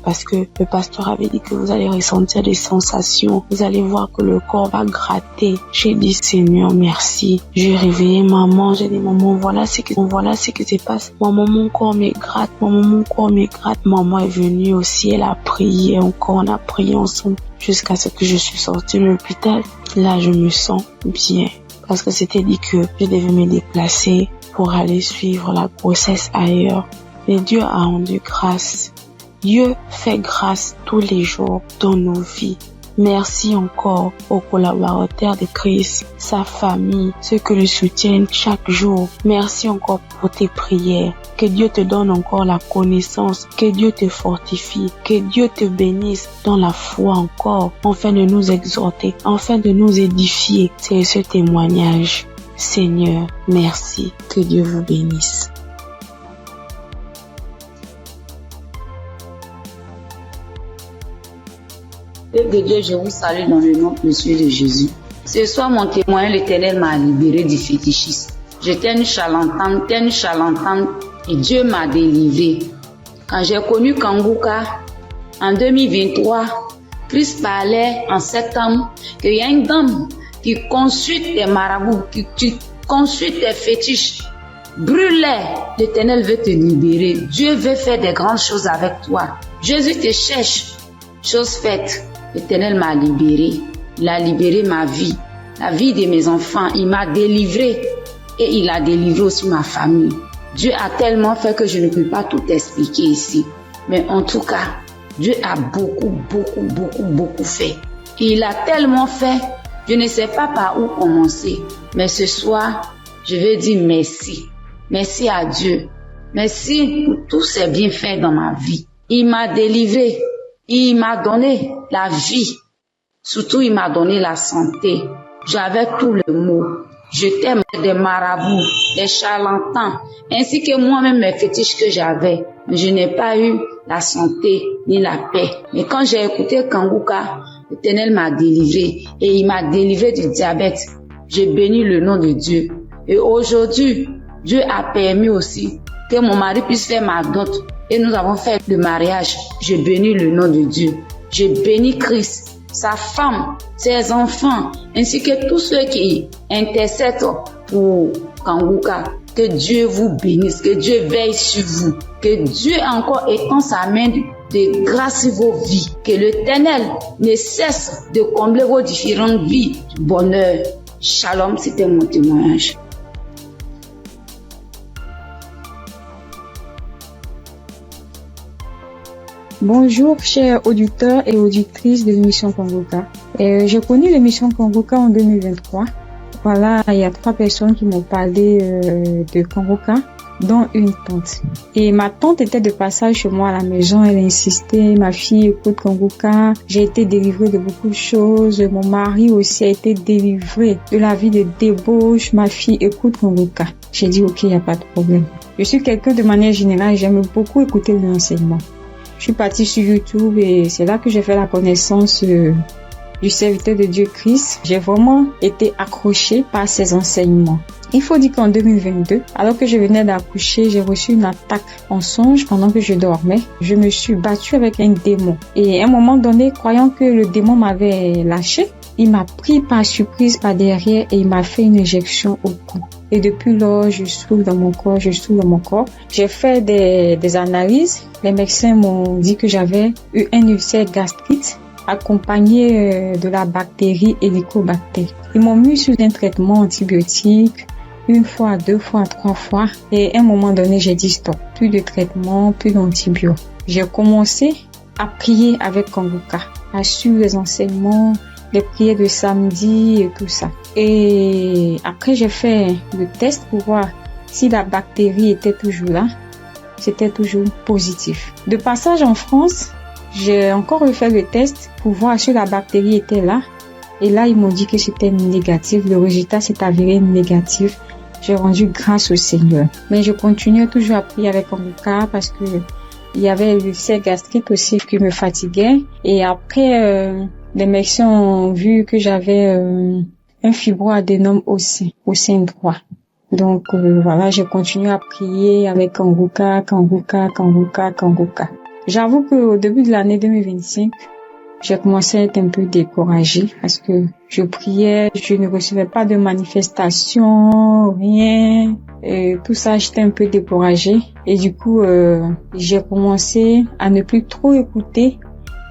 parce que le pasteur avait dit que vous allez ressentir des sensations. Vous allez voir que le corps va gratter. J'ai dit, Seigneur, merci. J'ai réveillé maman. J'ai dit, maman, voilà ce qui se passe. Maman, mon corps me gratte. Maman est venue aussi. Elle a prié encore. On a prié ensemble jusqu'à ce que je suis sortie de l'hôpital. Là, je me sens bien. Parce que c'était dit que je devais me déplacer pour aller suivre la grossesse ailleurs. Et Dieu a rendu grâce. Dieu fait grâce tous les jours dans nos vies. Merci encore aux collaborateurs de Christ, sa famille, ceux qui le soutiennent chaque jour. Merci encore pour tes prières. Que Dieu te donne encore la connaissance, que Dieu te fortifie, que Dieu te bénisse dans la foi encore, afin de nous exhorter, afin de nous édifier. C'est ce témoignage. Seigneur, merci. Que Dieu vous bénisse. Père de Dieu, je vous salue dans le nom précieux de Jésus. Ce soir, mon témoin, l'Éternel m'a libéré du fétichisme. J'étais une charlatane. Et Dieu m'a délivré. Quand j'ai connu Kanguka, en 2023, Christ parlait en septembre qu'il y a une dame qui consulte des marabouts, qui consulte des fétiches. Brûle-les, l'Éternel veut te libérer. Dieu veut faire des grandes choses avec toi. Jésus te cherche. Chose faite, l'Éternel m'a libéré. Il a libéré ma vie, la vie de mes enfants. Il m'a délivré et il a délivré aussi ma famille. Dieu a tellement fait que je ne peux pas tout expliquer ici. Mais en tout cas, Dieu a beaucoup fait. Et il a tellement fait, je ne sais pas par où commencer. Mais ce soir, je veux dire merci. Merci à Dieu. Merci pour tous ses bienfaits dans ma vie. Il m'a délivré. Il m'a donné la vie. Surtout, il m'a donné la santé. J'avais tous les maux. J'étais des marabouts, des charlatans, ainsi que moi-même mes fétiches que j'avais. Mais je n'ai pas eu la santé ni la paix. Mais quand j'ai écouté Kanguka, l'Éternel m'a délivré et il m'a délivré du diabète. J'ai béni le nom de Dieu. Et aujourd'hui, Dieu a permis aussi que mon mari puisse faire ma dot. Et nous avons fait le mariage. Je bénis le nom de Dieu. Je bénis Christ, sa femme, ses enfants, ainsi que tous ceux qui intercèdent pour Kanguka. Que Dieu vous bénisse, que Dieu veille sur vous, que Dieu encore étend sa main de grâce sur vos vies, que l'Éternel ne cesse de combler vos différentes vies du bonheur. Shalom, c'était mon témoignage. Bonjour chers auditeurs et auditrices de l'émission Kanguka. J'ai connu l'émission Kanguka en 2023. Voilà, il y a 3 personnes qui m'ont parlé de Kanguka, dont une tante. Et ma tante était de passage chez moi à la maison, elle insistait, ma fille écoute Kanguka, j'ai été délivrée de beaucoup de choses, mon mari aussi a été délivré de la vie de débauche, ma fille écoute Kanguka. J'ai dit ok, il n'y a pas de problème. Je suis quelqu'un de manière générale, j'aime beaucoup écouter l'enseignement. Je suis partie sur YouTube et c'est là que j'ai fait la connaissance du serviteur de Dieu Christ. J'ai vraiment été accrochée par ses enseignements. Il faut dire qu'en 2022, alors que je venais d'accoucher, j'ai reçu une attaque en songe pendant que je dormais. Je me suis battue avec un démon. Et à un moment donné, croyant que le démon m'avait lâché, il m'a pris par surprise par derrière et il m'a fait une injection au cou. Et depuis lors, je souffre dans mon corps, J'ai fait des analyses. Les médecins m'ont dit que j'avais eu un ulcère gastrique accompagné de la bactérie Helicobacter. Ils m'ont mis sur un traitement antibiotique 1 fois, 2 fois, 3 fois. Et à un moment donné, j'ai dit stop. Plus de traitement, plus d'antibiotiques. J'ai commencé à prier avec Kanguka, à suivre les enseignements, les prières de samedi et tout ça. Et après, j'ai fait le test pour voir si la bactérie était toujours là. C'était toujours positif. De passage en France, j'ai encore refait le test pour voir si la bactérie était là. Et là, ils m'ont dit que c'était négatif. Le résultat s'est avéré négatif. J'ai rendu grâce au Seigneur. Mais je continuais toujours à prier avec Kanguka parce que il y avait l'ulcère gastrique aussi qui me fatiguait. Et après, les médecins ont vu que j'avais un fibroadénome au sein droit. Donc voilà, j'ai continué à prier avec Kanguka. J'avoue qu'au début de l'année 2025, j'ai commencé à être un peu découragée parce que je priais, je ne recevais pas de manifestation, rien. Et tout ça, j'étais un peu découragée. Et du coup, j'ai commencé à ne plus trop écouter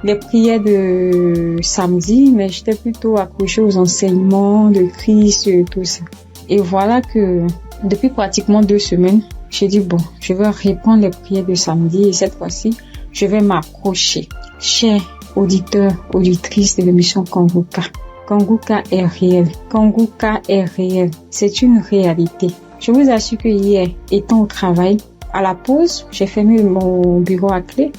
les prières de samedi, mais j'étais plutôt accrochée aux enseignements de Christ et tout ça. Et voilà que depuis pratiquement 2 semaines, j'ai dit bon, je vais reprendre les prières de samedi et cette fois-ci, je vais m'accrocher. Chers auditeurs, auditrices de l'émission Kanguka, Kanguka est réel. Kanguka est réel. C'est une réalité. Je vous assure que hier, étant au travail, à la pause, j'ai fermé mon bureau à clé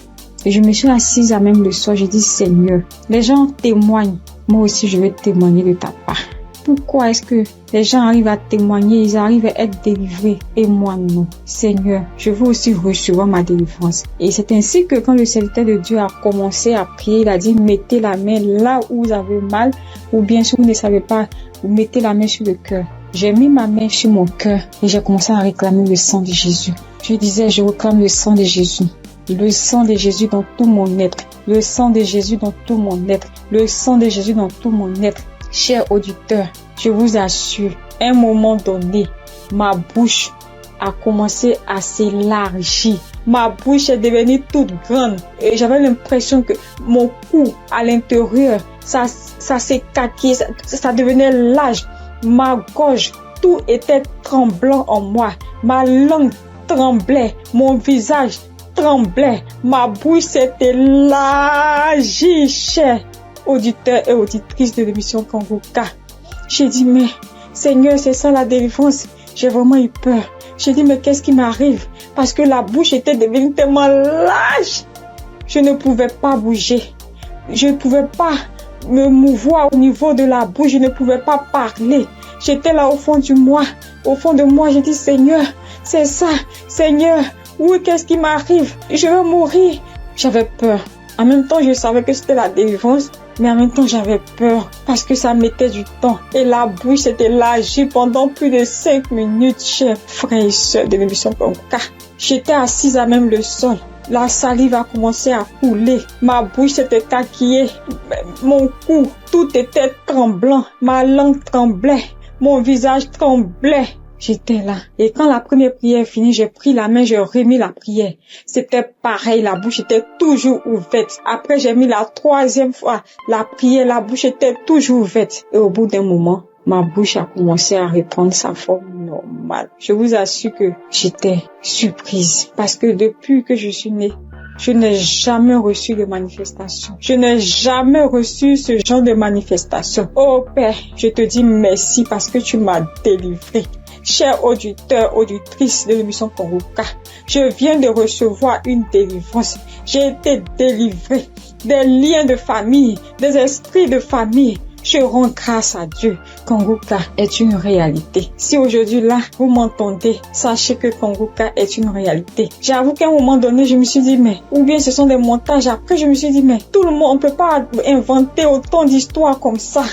et je me suis assise à même le soir. J'ai dit Seigneur, les gens témoignent. Moi aussi, je vais témoigner de ta part. Pourquoi est-ce que les gens arrivent à témoigner, ils arrivent à être délivrés et moi non? Seigneur, je veux aussi recevoir ma délivrance. Et c'est ainsi que quand le serviteur de Dieu a commencé à prier, il a dit mettez la main là où vous avez mal, ou bien si vous ne savez pas, vous mettez la main sur le cœur. J'ai mis ma main sur mon cœur et j'ai commencé à réclamer le sang de Jésus. Je disais, je réclame le sang de Jésus. Le sang de Jésus dans tout mon être. Le sang de Jésus dans tout mon être. Le sang de Jésus dans tout mon être. Chers auditeurs, je vous assure, à un moment donné, ma bouche a commencé à s'élargir. Ma bouche est devenue toute grande et j'avais l'impression que mon cou à l'intérieur, ça s'écaquait, ça devenait large. Ma gorge, tout était tremblant en moi. Ma langue tremblait, mon visage tremblait, ma bouche s'est élargie, chers auditeurs et auditrices de l'émission Kangoka. J'ai dit, mais Seigneur, c'est ça la délivrance. J'ai vraiment eu peur. J'ai dit, mais qu'est-ce qui m'arrive? Parce que la bouche était devenue tellement large. Je ne pouvais pas bouger. Je ne pouvais pas me mouvoir au niveau de la bouche. Je ne pouvais pas parler. J'étais là au fond de moi. Au fond de moi, j'ai dit, Seigneur, c'est ça. Seigneur, oui, qu'est-ce qui m'arrive? Je vais mourir. J'avais peur. En même temps, je savais que c'était la délivrance. Mais en même temps, j'avais peur parce que ça mettait du temps. Et la bouche s'était élargie pendant plus de 5 minutes, chers frères et sœurs de l'émission Kangoka. J'étais assise à même le sol. La salive a commencé à couler. Ma bouche s'était taquillée. Mon cou, tout était tremblant. Ma langue tremblait. Mon visage tremblait. J'étais là. Et quand la première prière est finie, j'ai pris la main, j'ai remis la prière. C'était pareil, la bouche était toujours ouverte. Après, j'ai mis la troisième fois la prière, la bouche était toujours ouverte. Et au bout d'un moment, ma bouche a commencé à reprendre sa forme normale. Je vous assure que j'étais surprise. Parce que depuis que je suis née, je n'ai jamais reçu de manifestation. Je n'ai jamais reçu ce genre de manifestation. Oh Père, je te dis merci parce que tu m'as délivré. Chers auditeurs, auditrices de l'émission Kangoka, je viens de recevoir une délivrance. J'ai été délivré des liens de famille, des esprits de famille. Je rends grâce à Dieu. Kangoka est une réalité. Si aujourd'hui là, vous m'entendez, sachez que Kangoka est une réalité. J'avoue qu'à un moment donné, je me suis dit, mais, ou bien ce sont des montages. Après, je me suis dit, mais, tout le monde, on peut pas inventer autant d'histoires comme ça.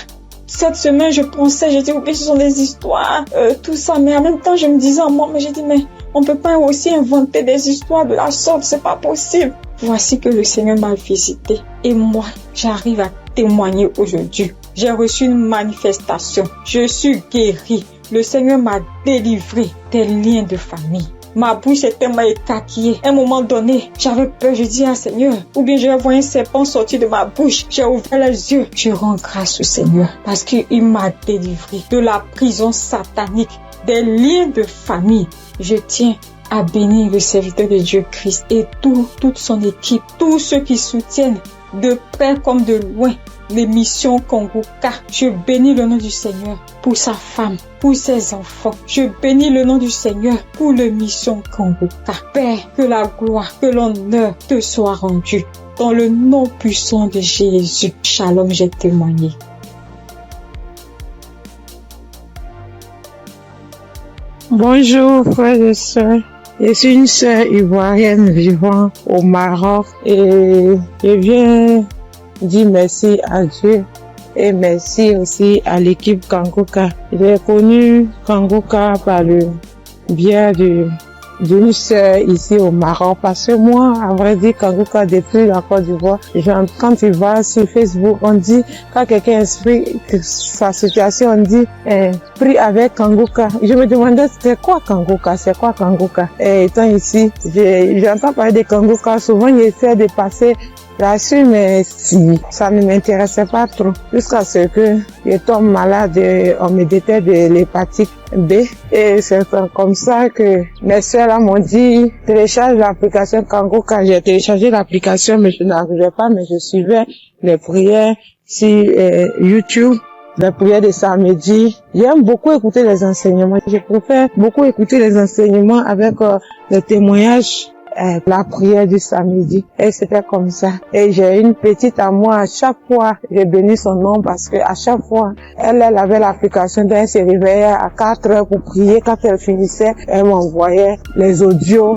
Cette semaine, je pensais, j'ai dit, oui, ce sont des histoires, tout ça. Mais en même temps, je me disais en moi, mais j'ai dit, mais on peut pas aussi inventer des histoires de la sorte, c'est pas possible. Voici que le Seigneur m'a visité. Et moi, j'arrive à témoigner aujourd'hui. J'ai reçu une manifestation. Je suis guérie. Le Seigneur m'a délivré des liens de famille. Ma bouche était tellement écaquillée. À un moment donné, j'avais peur. Je dis, ah Seigneur, ou bien je vais voir un serpent sortir de ma bouche. J'ai ouvert les yeux. Je rends grâce au Seigneur parce qu'il m'a délivré de la prison satanique, des liens de famille. Je tiens à bénir le serviteur de Dieu Christ et toute son équipe, tous ceux qui soutiennent de près comme de loin l'émission Kangoka. Je bénis le nom du Seigneur pour sa femme, pour ses enfants. Je bénis le nom du Seigneur pour l'émission Kangoka. Père, que la gloire, que l'honneur te soit rendu. Dans le nom puissant de Jésus. Shalom, j'ai témoigné. Bonjour, frères et sœurs. Je suis une sœur ivoirienne vivant au Maroc et je viens dire merci à Dieu et merci aussi à l'équipe Kangoka. J'ai connu Kangoka par le biais d'une sœur ici au Maroc parce que moi, à vrai dire, Kangoka depuis la Côte d'Ivoire, quand tu vas sur Facebook, on dit, quand quelqu'un explique sa situation, on dit, prie avec Kangoka. Je me demandais, c'est quoi Kangoka? Et étant ici, j'entends parler de Kangoka, souvent j'essaie de passer là-dessus, mais si, ça ne m'intéressait pas trop. Jusqu'à ce que je tombe malade, on me détecte de l'hépatite B. Et c'est comme ça que mes soeurs là m'ont dit, télécharge l'application Kangoka. J'ai téléchargé l'application, mais je n'arrivais pas, mais je suivais les prières sur YouTube. Les prières de samedi. J'aime beaucoup écouter les enseignements. Je préfère beaucoup écouter les enseignements avec les témoignages. La prière du samedi. Et c'était comme ça. Et j'ai une petite à moi, à chaque fois, je bénis son nom parce que à chaque fois, elle avait l'application, donc elle se réveillait à 4 heures pour prier. Quand elle finissait, elle m'envoyait les audios,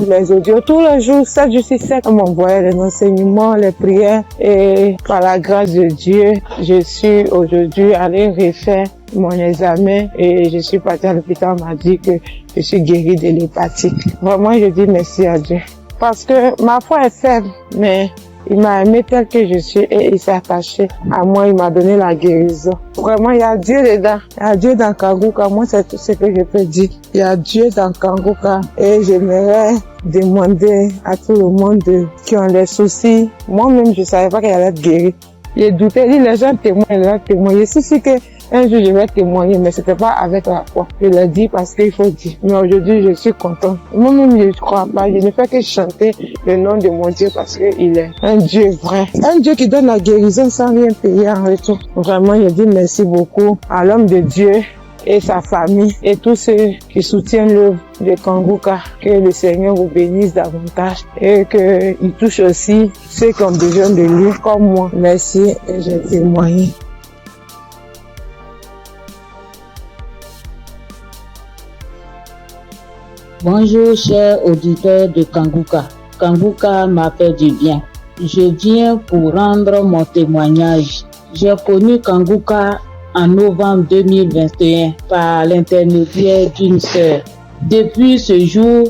tous les jours, 7 jours sur 7, elle m'envoyait les enseignements, les prières. Et par la grâce de Dieu, je suis aujourd'hui allée refaire mon examen et je suis partie à l'hôpital, on m'a dit que je suis guérie de l'hépatique. Vraiment, je dis merci à Dieu. Parce que ma foi est faible, mais il m'a aimé tel que je suis et il s'est attaché à moi, il m'a donné la guérison. Vraiment, il y a Dieu dedans. Il y a Dieu dans Kanguka. Moi, c'est tout ce que je peux dire. Il y a Dieu dans Kanguka et j'aimerais demander à tout le monde qui ont des soucis. Moi-même, je savais pas qu'il allait être guéri. J'ai douté, les gens témoignent. Je suis sûre que un jour je vais témoigner, mais c'était pas avec la foi. Je l'ai dit parce qu'il faut dire. Mais aujourd'hui, je suis contente. Moi-même, je crois pas. Je ne fais que chanter le nom de mon Dieu parce qu'il est un Dieu vrai. Un Dieu qui donne la guérison sans rien payer en retour. Vraiment, je dis merci beaucoup à l'homme de Dieu et sa famille et tous ceux qui soutiennent l'œuvre de Kanguka. Que le Seigneur vous bénisse davantage et qu'il touche aussi ceux qui ont besoin de lui comme moi. Merci et j'ai témoigné. Bonjour chers auditeurs de Kanguka. Kanguka m'a fait du bien. Je viens pour rendre mon témoignage. J'ai connu Kanguka en novembre 2021 par l'intermédiaire d'une sœur. Depuis ce jour,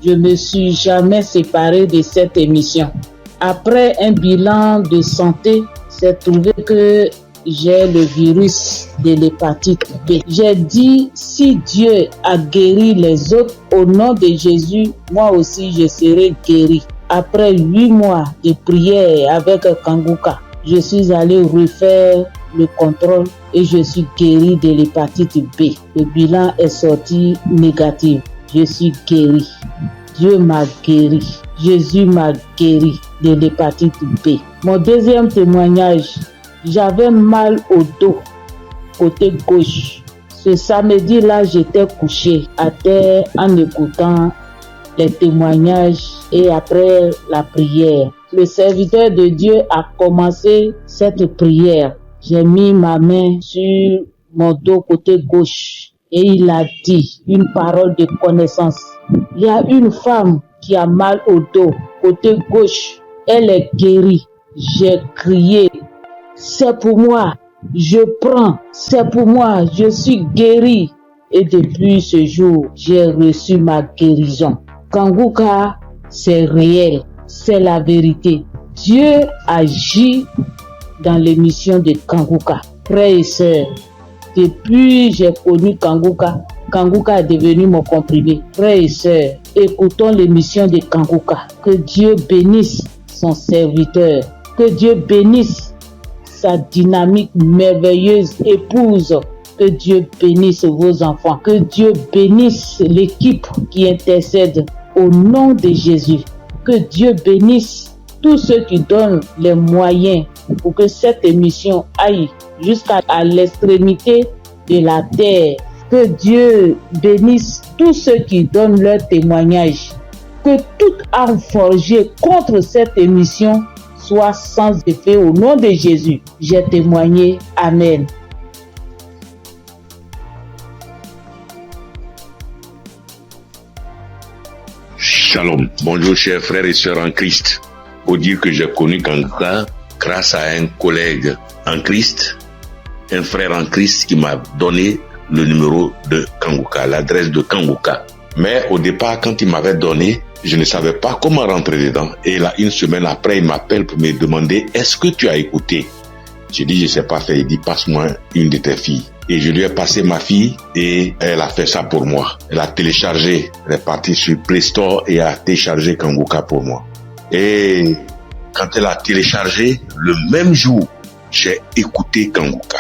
je ne me suis jamais séparé de cette émission. Après un bilan de santé, c'est trouvé que j'ai le virus de l'hépatite B. J'ai dit, si Dieu a guéri les autres, au nom de Jésus, moi aussi je serai guéri. Après 8 mois de prière avec Kanguka, je suis allé refaire le contrôle et je suis guéri de l'hépatite B. Le bilan est sorti négatif. Je suis guéri. Dieu m'a guéri. Jésus m'a guéri de l'hépatite B. Mon deuxième témoignage, j'avais mal au dos, côté gauche. Ce samedi-là, j'étais couché à terre en écoutant les témoignages et après la prière. Le serviteur de Dieu a commencé cette prière. J'ai mis ma main sur mon dos côté gauche et il a dit une parole de connaissance. Il y a une femme qui a mal au dos côté gauche. Elle est guérie. J'ai crié. C'est pour moi, je prends, c'est pour moi, je suis guéri. Et depuis ce jour, j'ai reçu ma guérison. Kanguka, c'est réel, c'est la vérité. Dieu agit dans l'émission de Kanguka. Frères et sœurs, depuis j'ai connu Kanguka, Kanguka est devenu mon comprimé. Frères et sœurs, écoutons l'émission de Kanguka. Que Dieu bénisse son serviteur, que Dieu bénisse sa dynamique merveilleuse épouse. Que Dieu bénisse vos enfants. Que Dieu bénisse l'équipe qui intercède au nom de Jésus. Que Dieu bénisse tous ceux qui donnent les moyens pour que cette émission aille jusqu'à l'extrémité de la terre. Que Dieu bénisse tous ceux qui donnent leur témoignage. Que toute arme forgée contre cette émission soit sans effet au nom de Jésus. J'ai témoigné. Amen. Shalom. Bonjour chers frères et sœurs en Christ. Faut dire que j'ai connu Kanguka grâce à un collègue en Christ, un frère en Christ qui m'a donné le numéro de Kanguka, l'adresse de Kanguka. Mais au départ, quand il m'avait donné, je ne savais pas comment rentrer dedans. Et là, une semaine après, il m'appelle pour me demander, est-ce que tu as écouté? J'ai dit, je ne sais pas faire. Il dit, passe-moi une de tes filles. Et je lui ai passé ma fille et elle a fait ça pour moi. Elle a téléchargé, elle est partie sur Play Store et a téléchargé Kanguka pour moi. Et quand elle a téléchargé, le même jour, j'ai écouté Kanguka.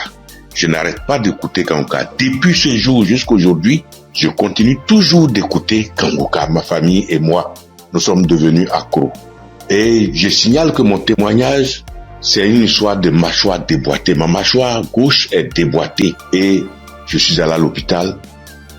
Je n'arrête pas d'écouter Kanguka. Depuis ce jour jusqu'à aujourd'hui, je continue toujours d'écouter Kanguka. Ma famille et moi, nous sommes devenus accros. Et je signale que mon témoignage, c'est une histoire de mâchoire déboîtée. Ma mâchoire gauche est déboîtée et je suis allé à l'hôpital.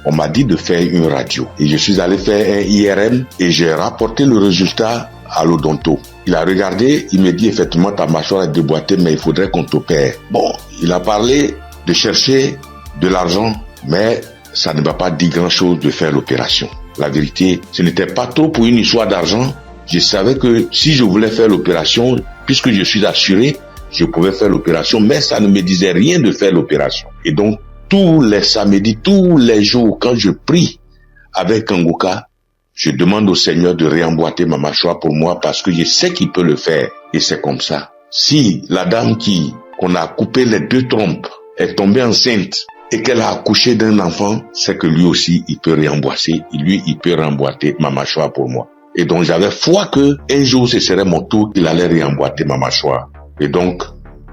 On m'a dit de faire une radio. Et je suis allé faire un IRM et j'ai rapporté le résultat à l'odonto. Il a regardé, il me dit effectivement ta mâchoire est déboîtée mais il faudrait qu'on t'opère. Bon, il a parlé de chercher de l'argent mais ça ne m'a pas dit grand chose de faire l'opération. La vérité, ce n'était pas trop pour une histoire d'argent. Je savais que si je voulais faire l'opération, puisque je suis assuré, je pouvais faire l'opération, mais ça ne me disait rien de faire l'opération. Et donc, tous les samedis, tous les jours, quand je prie avec Kanguka, je demande au Seigneur de réemboîter ma mâchoire pour moi parce que je sais qu'il peut le faire. Et c'est comme ça. Si la dame qu'on a coupé les 2 trompes est tombée enceinte et qu'elle a accouché d'un enfant, c'est que lui aussi, il peut réemboîter. Lui, il peut réemboîter ma mâchoire pour moi. Et donc, j'avais foi que un jour, ce serait mon tour qu'il allait réemboîter ma mâchoire. Et donc,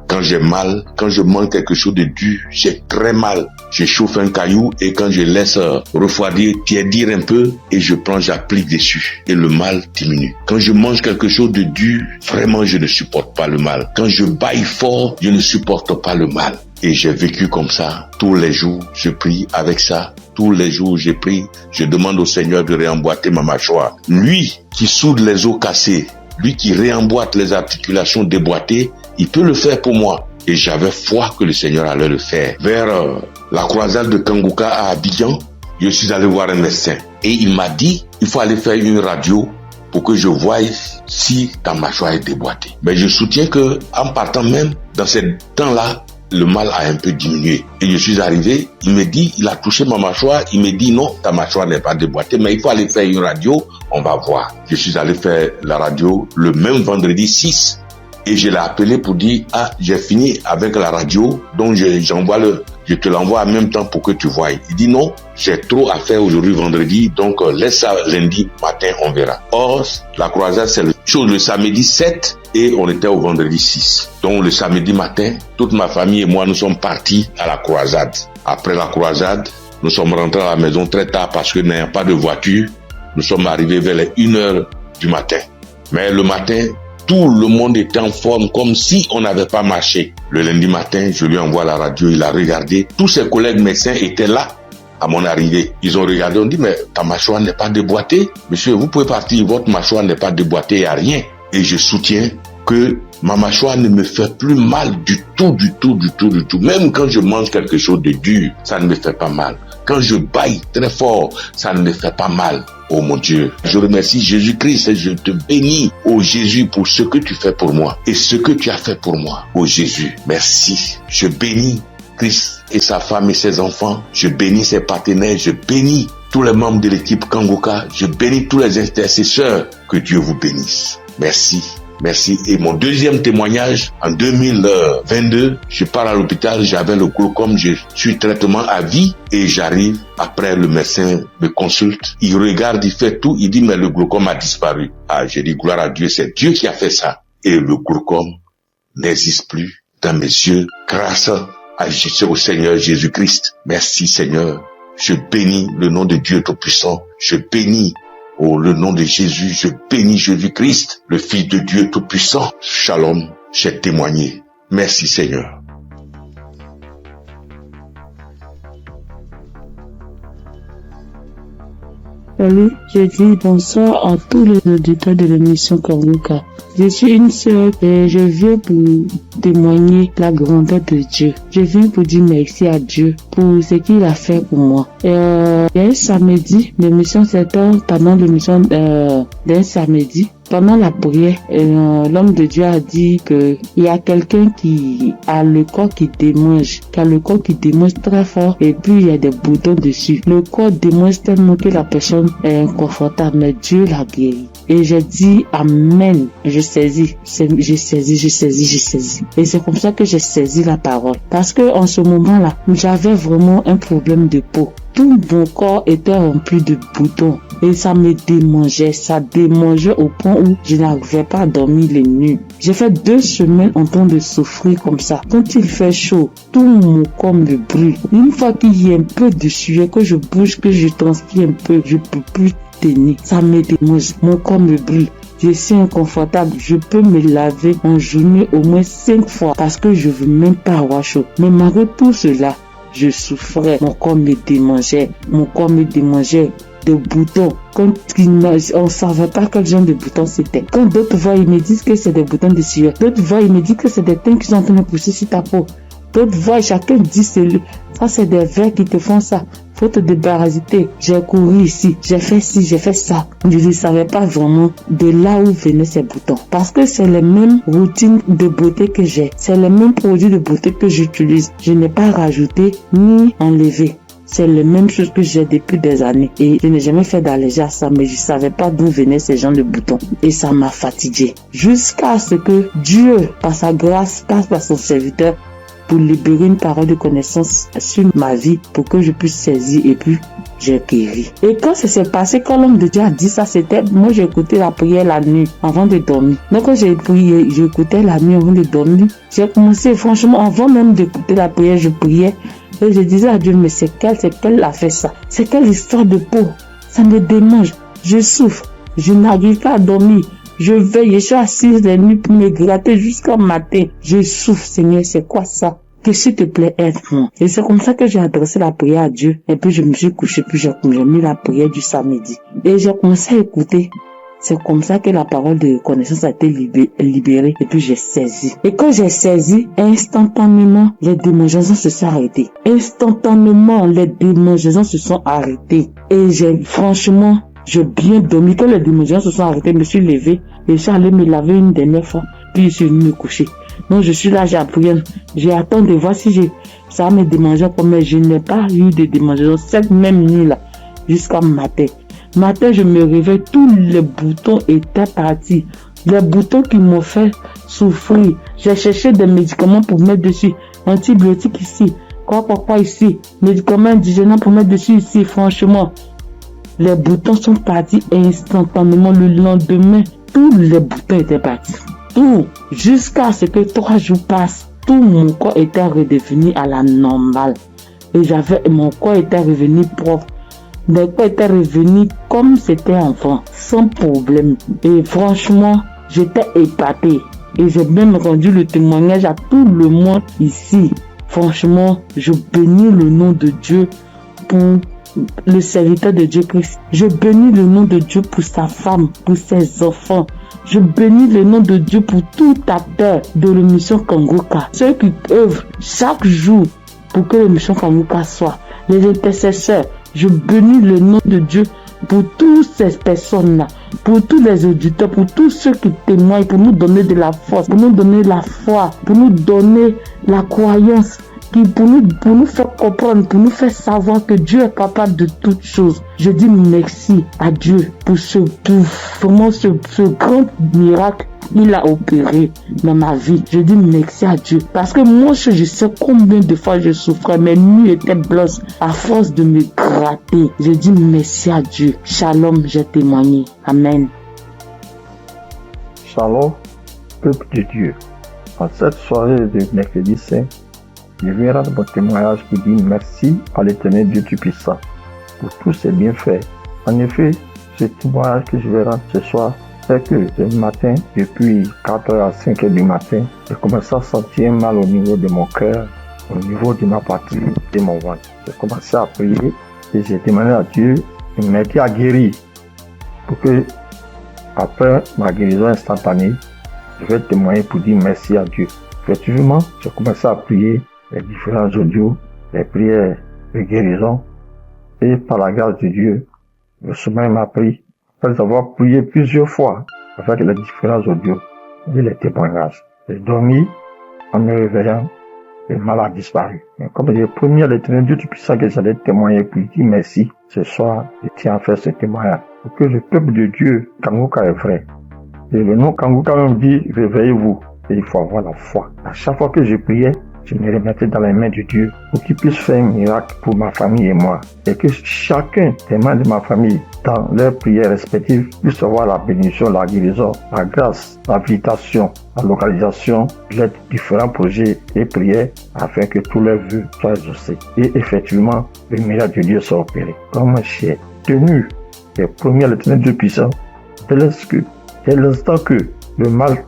quand j'ai mal, quand je mange quelque chose de dur, j'ai très mal. Je chauffe un caillou et quand je laisse refroidir, tiédir un peu et j'applique dessus et le mal diminue. Quand je mange quelque chose de dur, vraiment je ne supporte pas le mal. Quand je baille fort, je ne supporte pas le mal. Et j'ai vécu comme ça. Tous les jours, je prie avec ça. Tous les jours, je prie. Je demande au Seigneur de réemboîter ma mâchoire. Lui qui soude les os cassés, lui qui réemboîte les articulations déboîtées, il peut le faire pour moi. Et j'avais foi que le Seigneur allait le faire. Vers la croisade de Kanguka à Abidjan, je suis allé voir un médecin. Et il m'a dit, il faut aller faire une radio pour que je voie si ta mâchoire est déboîtée. Mais je soutiens que en partant même, dans ce temps-là, le mal a un peu diminué. Et je suis arrivé, il me dit, il a touché ma mâchoire, il me dit non, ta mâchoire n'est pas déboîtée, mais il faut aller faire une radio, on va voir. Je suis allé faire la radio le même vendredi 6 et je l'ai appelé pour dire, j'ai fini avec la radio, donc je te l'envoie en même temps pour que tu voies. Il dit non, j'ai trop à faire aujourd'hui vendredi, donc laisse ça lundi matin, on verra. Or, la croisade, c'est le samedi 7 et on était au vendredi 6. Donc le samedi matin, toute ma famille et moi, nous sommes partis à la croisade. Après la croisade, nous sommes rentrés à la maison très tard parce que n'ayant pas de voiture, nous sommes arrivés vers les 1h du matin. Mais le matin, tout le monde était en forme comme si on n'avait pas marché. Le lundi matin, je lui envoie la radio, il a regardé. Tous ses collègues médecins étaient là à mon arrivée. Ils ont regardé, on dit, mais ta mâchoire n'est pas déboîtée. Monsieur, vous pouvez partir, votre mâchoire n'est pas déboîtée, il n'y a rien. Et je soutiens que ma mâchoire ne me fait plus mal du tout. Même quand je mange quelque chose de dur, ça ne me fait pas mal. Quand je baille très fort, ça ne me fait pas mal. Oh mon Dieu, je remercie Jésus-Christ et je te bénis, oh Jésus, pour ce que tu fais pour moi et ce que tu as fait pour moi. Oh Jésus, merci. Je bénis Christ et sa femme et ses enfants. Je bénis ses partenaires. Je bénis tous les membres de l'équipe Kanguka. Je bénis tous les intercesseurs. Que Dieu vous bénisse. Merci. Merci. Et mon deuxième témoignage, en 2022, je pars à l'hôpital, j'avais le glaucome, je suis traitement à vie et j'arrive, après le médecin me consulte, il regarde, il fait tout, il dit mais le glaucome a disparu. J'ai dit gloire à Dieu, c'est Dieu qui a fait ça. Et le glaucome n'existe plus dans mes yeux grâce au Seigneur Jésus-Christ. Merci Seigneur. Je bénis le nom de Dieu Tout-Puissant. Je bénis le nom de Jésus, je bénis Jésus-Christ, le Fils de Dieu Tout-Puissant. Shalom, j'ai témoigné. Merci Seigneur. Salut, je dis bonsoir à tous les auditeurs de l'émission Kanguka. Je suis une sœur et je viens pour témoigner la grandeur de Dieu. Je viens pour dire merci à Dieu pour ce qu'il a fait pour moi. Il y a un samedi, l'émission c'était pendant l'émission d'un samedi. Pendant la prière, l'homme de Dieu a dit que il y a quelqu'un qui a le corps qui démange, très fort et puis il y a des boutons dessus. Le corps démange tellement que la personne est inconfortable, mais Dieu l'a guéri. Et j'ai dit amen. J'ai saisi. Et c'est comme ça que j'ai saisi la parole. Parce que en ce moment-là, j'avais vraiment un problème de peau. Tout mon corps était rempli de boutons et ça me démangeait, au point où je n'arrivais pas à dormir les nuits. J'ai fait 2 semaines en train de souffrir comme ça. Quand il fait chaud, tout mon corps me brûle. Une fois qu'il y a un peu de sueur, que je bouge, que je transpire un peu, je peux plus tenir. Ça me démange, mon corps me brûle. Je suis inconfortable, je peux me laver en journée au moins 5 fois parce que je veux même pas avoir chaud. Mais malgré tout cela, je souffrais, mon corps me démangeait de boutons. Quand on savait pas quel genre de boutons c'était. Quand d'autres voient, ils me disent que c'est des boutons de sueur. D'autres voient, ils me disent que c'est des teintes qui sont en train de pousser sur ta peau. D'autres voient, chacun dit ça c'est des vers qui te font ça. faut te déparasiter. J'ai couru ici, j'ai fait ci, j'ai fait ça. Je ne savais pas vraiment de là où venaient ces boutons. Parce que c'est les mêmes routines de beauté que j'ai. C'est les mêmes produits de beauté que j'utilise. Je n'ai pas rajouté ni enlevé. C'est les mêmes choses que j'ai depuis des années. Et je n'ai jamais fait d'allergie à ça, mais je ne savais pas d'où venaient ces gens de boutons. Et ça m'a fatigué. Jusqu'à ce que Dieu, par sa grâce, passe par son serviteur pour libérer une parole de connaissance sur ma vie pour que je puisse saisir et puis j'ai guéri. Et quand ça s'est passé, quand l'homme de Dieu a dit ça, c'était, moi j'ai écouté la prière la nuit avant de dormir. Donc quand j'ai prié, j'écoutais la nuit avant de dormir. J'ai commencé, franchement, avant même d'écouter la prière, je priais. Et je disais à Dieu, mais c'est quelle a fait ça? C'est quelle histoire de peau? Ça me démange. Je souffre. Je n'arrive pas à dormir. Je veille. Je suis assise la nuit pour me gratter jusqu'au matin. Je souffre, Seigneur. C'est quoi ça? Que s'il te plaît, aide-moi. Et c'est comme ça que j'ai adressé la prière à Dieu. Et puis je me suis couché, puis j'ai mis la prière du samedi. Et j'ai commencé à écouter. C'est comme ça que la parole de connaissance a été libérée et puis j'ai saisi. Et quand j'ai saisi, instantanément, les démangeaisons se sont arrêtées. Instantanément, les démangeaisons se sont arrêtées. Et j'ai bien dormi. Quand les démangeaisons se sont arrêtées, je me suis levé et je suis allé me laver une dernière fois. Puis je suis venu me coucher. Donc je suis là, j'ai appris. J'ai attendu de voir si ça me démangeait comme, mais je n'ai pas eu de démangeaisons cette même nuit-là jusqu'à matin. Matin, je me réveille, tous les boutons étaient partis. Les boutons qui m'ont fait souffrir. J'ai cherché des médicaments pour mettre dessus. Antibiotiques ici. Quoi ici. Médicaments indigènes pour mettre dessus ici. Franchement, les boutons sont partis instantanément. Le lendemain, tous les boutons étaient partis. Tout. Jusqu'à ce que 3 jours passent. Tout mon corps était redevenu à la normale. Et mon corps était revenu propre. Mon corps était revenu comme c'était enfant, sans problème. Et franchement, j'étais épatée. Et j'ai même rendu le témoignage à tout le monde ici. Franchement, je bénis le nom de Dieu pour le serviteur de Dieu Christ. Je bénis le nom de Dieu pour sa femme, pour ses enfants. Je bénis le nom de Dieu pour tout acteur de l'émission Kangoka. Ceux qui œuvrent chaque jour pour que l'émission Kangoka soit. Les intercesseurs. Je bénis le nom de Dieu pour toutes ces personnes-là, pour tous les auditeurs, pour tous ceux qui témoignent, pour nous donner de la force, pour nous donner la foi, pour nous donner la croyance, pour nous faire comprendre, pour nous faire savoir que Dieu est capable de toutes choses. Je dis merci à Dieu pour ce grand miracle qu'il a opéré dans ma vie. Je dis merci à Dieu. Parce que moi, je sais combien de fois je souffrais. Mes nuits étaient blanches à force de me gratter. Je dis merci à Dieu. Shalom, j'ai témoigné. Amen. Shalom, peuple de Dieu. En cette soirée de mercredi saint, je viens rendre mon témoignage pour dire merci à l'Éternel Dieu Tout-Puissant pour tous ses bienfaits. En effet, ce témoignage que je vais rendre ce soir, c'est que ce matin, depuis 4h à 5h du matin, j'ai commencé à sentir un mal au niveau de mon cœur, au niveau de ma partie, de mon ventre. J'ai commencé à prier et j'ai demandé à Dieu de m'aider à guérir pour que, après ma guérison instantanée, je vais témoigner pour dire merci à Dieu. Effectivement, j'ai commencé à prier les différents audios, les prières de guérison, et par la grâce de Dieu, le sommeil m'a pris. Après avoir prié plusieurs fois avec les différents audios et les témoignages, j'ai dormi en me réveillant, le mal a disparu. Mais comme j'ai promis à l'Éternel Dieu Tout-Puissant que j'allais témoigner pour dire merci, ce soir, je tiens à faire ce témoignage pour que le peuple de Dieu, Kangoka est vrai. Et le nom Kangoka même dit, réveillez-vous. Et il faut avoir la foi. À chaque fois que je priais, je me remettais dans les mains de Dieu pour qu'il puisse faire un miracle pour ma famille et moi. Et que chacun des membres de ma famille, dans leurs prières respectives, puisse avoir la bénédiction, la guérison, la grâce, la visitation, la localisation, les différents projets et prières afin que tous leurs vœux soient exaucés. Et effectivement, le miracle de Dieu soit opéré. Comme j'ai tenu les premiers à l'Éternel Dieu puissant, dès l'instant que le mal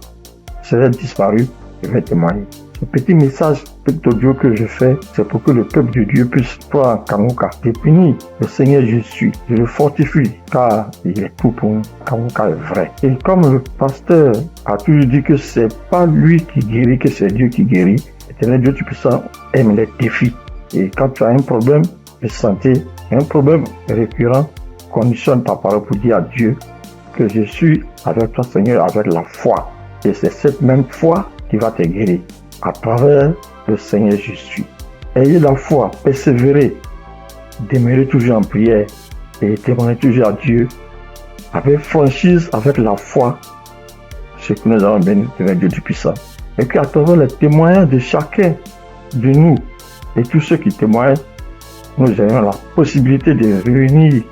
serait disparu, je vais témoigner. Ce petit message, petit audio que je fais, c'est pour que le peuple de Dieu puisse croire en Kangoka. Je bénis le Seigneur Jésus, je le fortifie, car il est tout pour nous. Kangoka est vrai. Et comme le pasteur a toujours dit que c'est pas lui qui guérit, que c'est Dieu qui guérit, l'Éternel Dieu Tout-Puissant aime les défis. Et quand tu as un problème de santé, Un problème récurrent conditionne ta parole pour dire à Dieu que je suis avec toi, Seigneur, avec la foi. Et c'est cette même foi qui va te guérir à travers le Seigneur Jésus. Ayez la foi, persévérez, demeurez toujours en prière et témoignez toujours à Dieu avec franchise, avec la foi, ce que nous avons béni de Dieu du puissant. Et qu'à travers les témoignages de chacun de nous et tous ceux qui témoignent, nous ayons la possibilité de réunir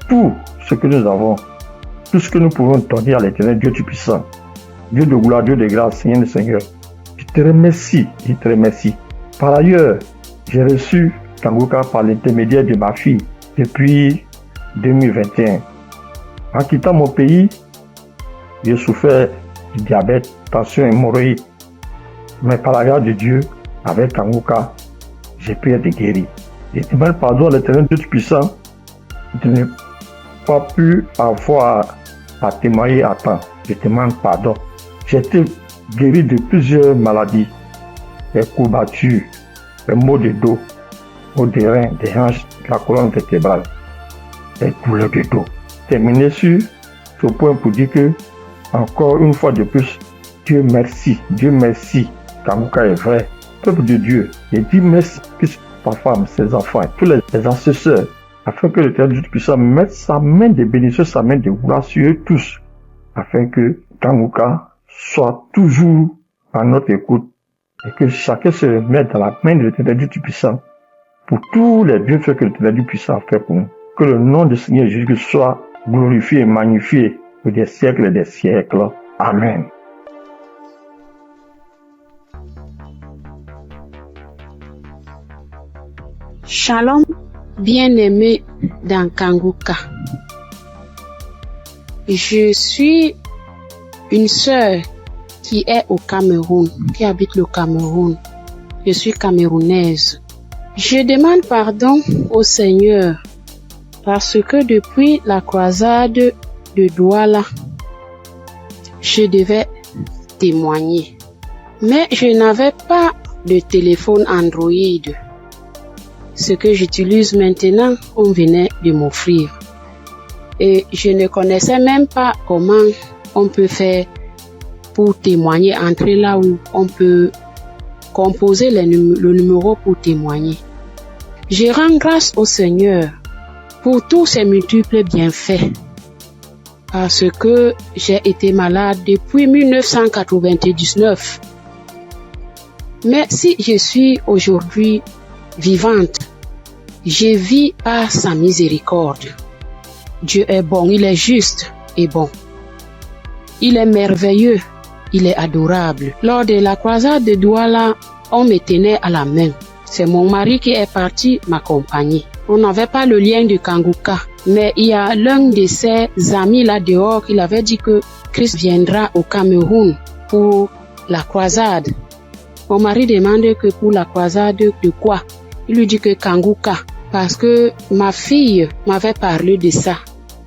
tout ce que nous avons, tout ce que nous pouvons donner à l'Éternel Dieu du puissant. Dieu de gloire, Dieu de grâce, Seigneur le Seigneur. Je te remercie. Par ailleurs, j'ai reçu Kanguka par l'intermédiaire de ma fille depuis 2021. En quittant mon pays, j'ai souffert du diabète, tension, hémorroïde. Mais par la grâce de Dieu, avec Kanguka, j'ai pu être guéri. Je demande pardon à l'Éternel Dieu Puissant de ne pas pu avoir à témoigner à temps. Je demande pardon. J'ai été guéri de plusieurs maladies, des courbatures, des maux de dos, maux des reins, des hanches, de la colonne vertébrale, des douleurs de dos. Terminé sur ce point pour dire que, encore une fois de plus, Dieu merci, Kanguka est vrai. Peuple de Dieu, je dis merci que sa femme, ses enfants, tous les ancesteurs, afin que l'Éternel Dieu puissant mette sa main de bénédiction, sa main de gloire sur eux tous, afin que Kanguka soit toujours à notre écoute et que chacun se remette dans la main de l'Éternel Dieu puissant pour tous les bienfaits que l'Éternel Dieu puissant a fait pour nous. Que le nom du Seigneur Jésus soit glorifié et magnifié pour des siècles et des siècles. Amen. Shalom, bien-aimé dans Kanguka. Je suis une sœur qui est au Cameroun, qui habite le Cameroun. Je suis camerounaise. Je demande pardon au Seigneur parce que depuis la croisade de Douala, je devais témoigner. Mais je n'avais pas de téléphone Android. Ce que j'utilise maintenant, on venait de m'offrir. Et je ne connaissais même pas comment on peut faire pour témoigner, entrer là où on peut composer le numéro pour témoigner. Je rends grâce au Seigneur pour tous ses multiples bienfaits. Parce que j'ai été malade depuis 1999. Mais si je suis aujourd'hui vivante, je vis par sa miséricorde. Dieu est bon, il est juste et bon. Il est merveilleux, il est adorable. Lors de la croisade de Douala, on me tenait à la main. C'est mon mari qui est parti m'accompagner. On n'avait pas le lien de Kanguka, mais il y a l'un de ses amis là dehors qui avait dit que Christ viendra au Cameroun pour la croisade. Mon mari demande que pour la croisade de quoi? Il lui dit que Kanguka, parce que ma fille m'avait parlé de ça.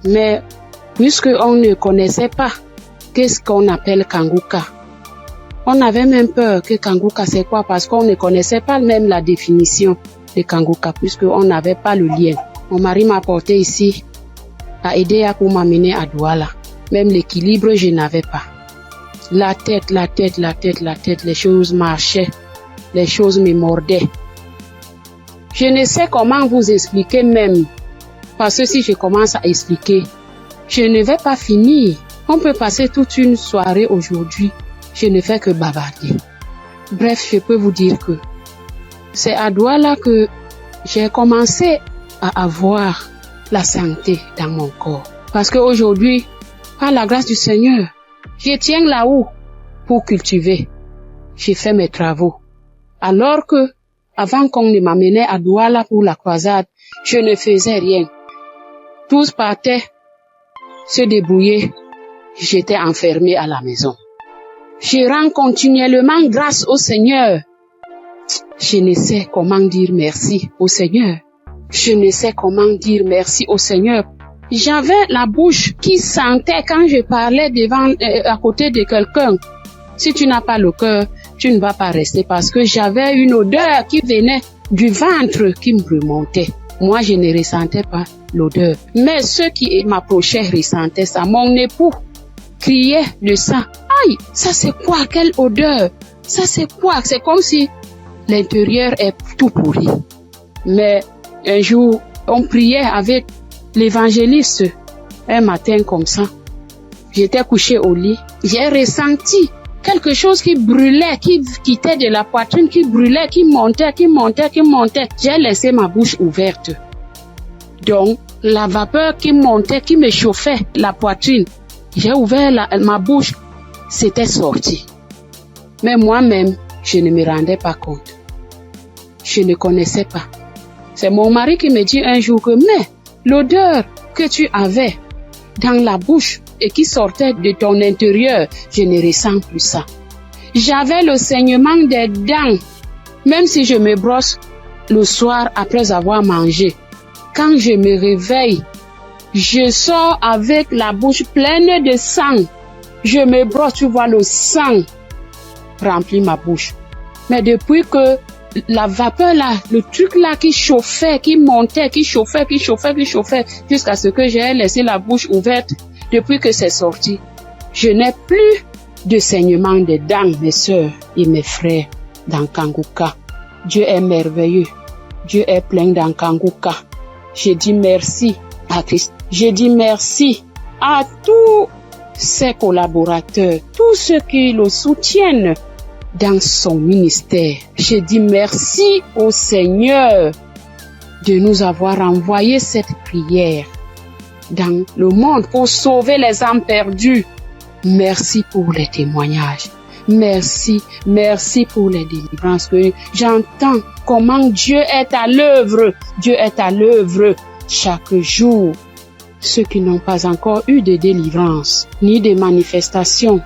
Mais puisque on ne connaissait pas qu'est-ce qu'on appelle Kanguka, on avait même peur que Kanguka c'est quoi, parce qu'on ne connaissait pas même la définition de Kanguka, puisqu'on n'avait pas le lien. Mon mari m'a porté ici, a aidé pour m'amener à Douala. Même l'équilibre, je n'avais pas. La tête, les choses marchaient, les choses me mordaient. Je ne sais comment vous expliquer même, parce que si je commence à expliquer, je ne vais pas finir. On peut passer toute une soirée aujourd'hui, je ne fais que bavarder. Bref, je peux vous dire que c'est à Douala que j'ai commencé à avoir la santé dans mon corps. Parce qu'aujourd'hui, par la grâce du Seigneur, je tiens là-haut pour cultiver. J'ai fait mes travaux. Alors que, avant qu'on ne m'amenait à Douala pour la croisade, je ne faisais rien. Tous partaient se débrouiller. J'étais enfermée à la maison. Je rends continuellement grâce au Seigneur. Je ne sais comment dire merci au Seigneur. Je ne sais comment dire merci au Seigneur. J'avais la bouche qui sentait quand je parlais à côté de quelqu'un. Si tu n'as pas le cœur, tu ne vas pas rester, parce que j'avais une odeur qui venait du ventre qui me remontait. moi je ne ressentais pas l'odeur. Mais ceux qui m'approchaient ressentaient ça. Mon époux criait de ça. Aïe, ça c'est quoi? Quelle odeur? Ça c'est quoi? C'est comme si l'intérieur est tout pourri. Mais un jour, on priait avec l'évangéliste. Un matin comme ça, j'étais couché au lit. J'ai ressenti quelque chose qui brûlait, qui quittait de la poitrine, qui brûlait, qui montait. J'ai laissé ma bouche ouverte. Donc, la vapeur qui montait, qui me chauffait la poitrine, j'ai ouvert ma bouche, c'était sorti. Mais moi-même, je ne me rendais pas compte. Je ne connaissais pas. C'est mon mari qui me dit un jour que, mais l'odeur que tu avais dans la bouche et qui sortait de ton intérieur, je ne ressens plus ça. J'avais le saignement des dents, même si je me brosse le soir après avoir mangé. Quand je me réveille, je sors avec la bouche pleine de sang. Je me brosse, tu vois, le sang remplit ma bouche. Mais depuis que la vapeur là, le truc là qui chauffait, qui montait, qui chauffait, jusqu'à ce que j'ai laissé la bouche ouverte, depuis que c'est sorti, je n'ai plus de saignement des dents, mes sœurs et mes frères dans Kanguka. Dieu est merveilleux. Dieu est plein dans Kanguka. Je dis merci à Christ. Je dis merci à tous ses collaborateurs, tous ceux qui le soutiennent dans son ministère. Je dis merci au Seigneur de nous avoir envoyé cette prière dans le monde pour sauver les âmes perdues. Merci pour les témoignages. Merci pour les délivrances que j'entends comment Dieu est à l'œuvre. Dieu est à l'œuvre chaque jour. Ceux qui n'ont pas encore eu de délivrance ni de manifestation,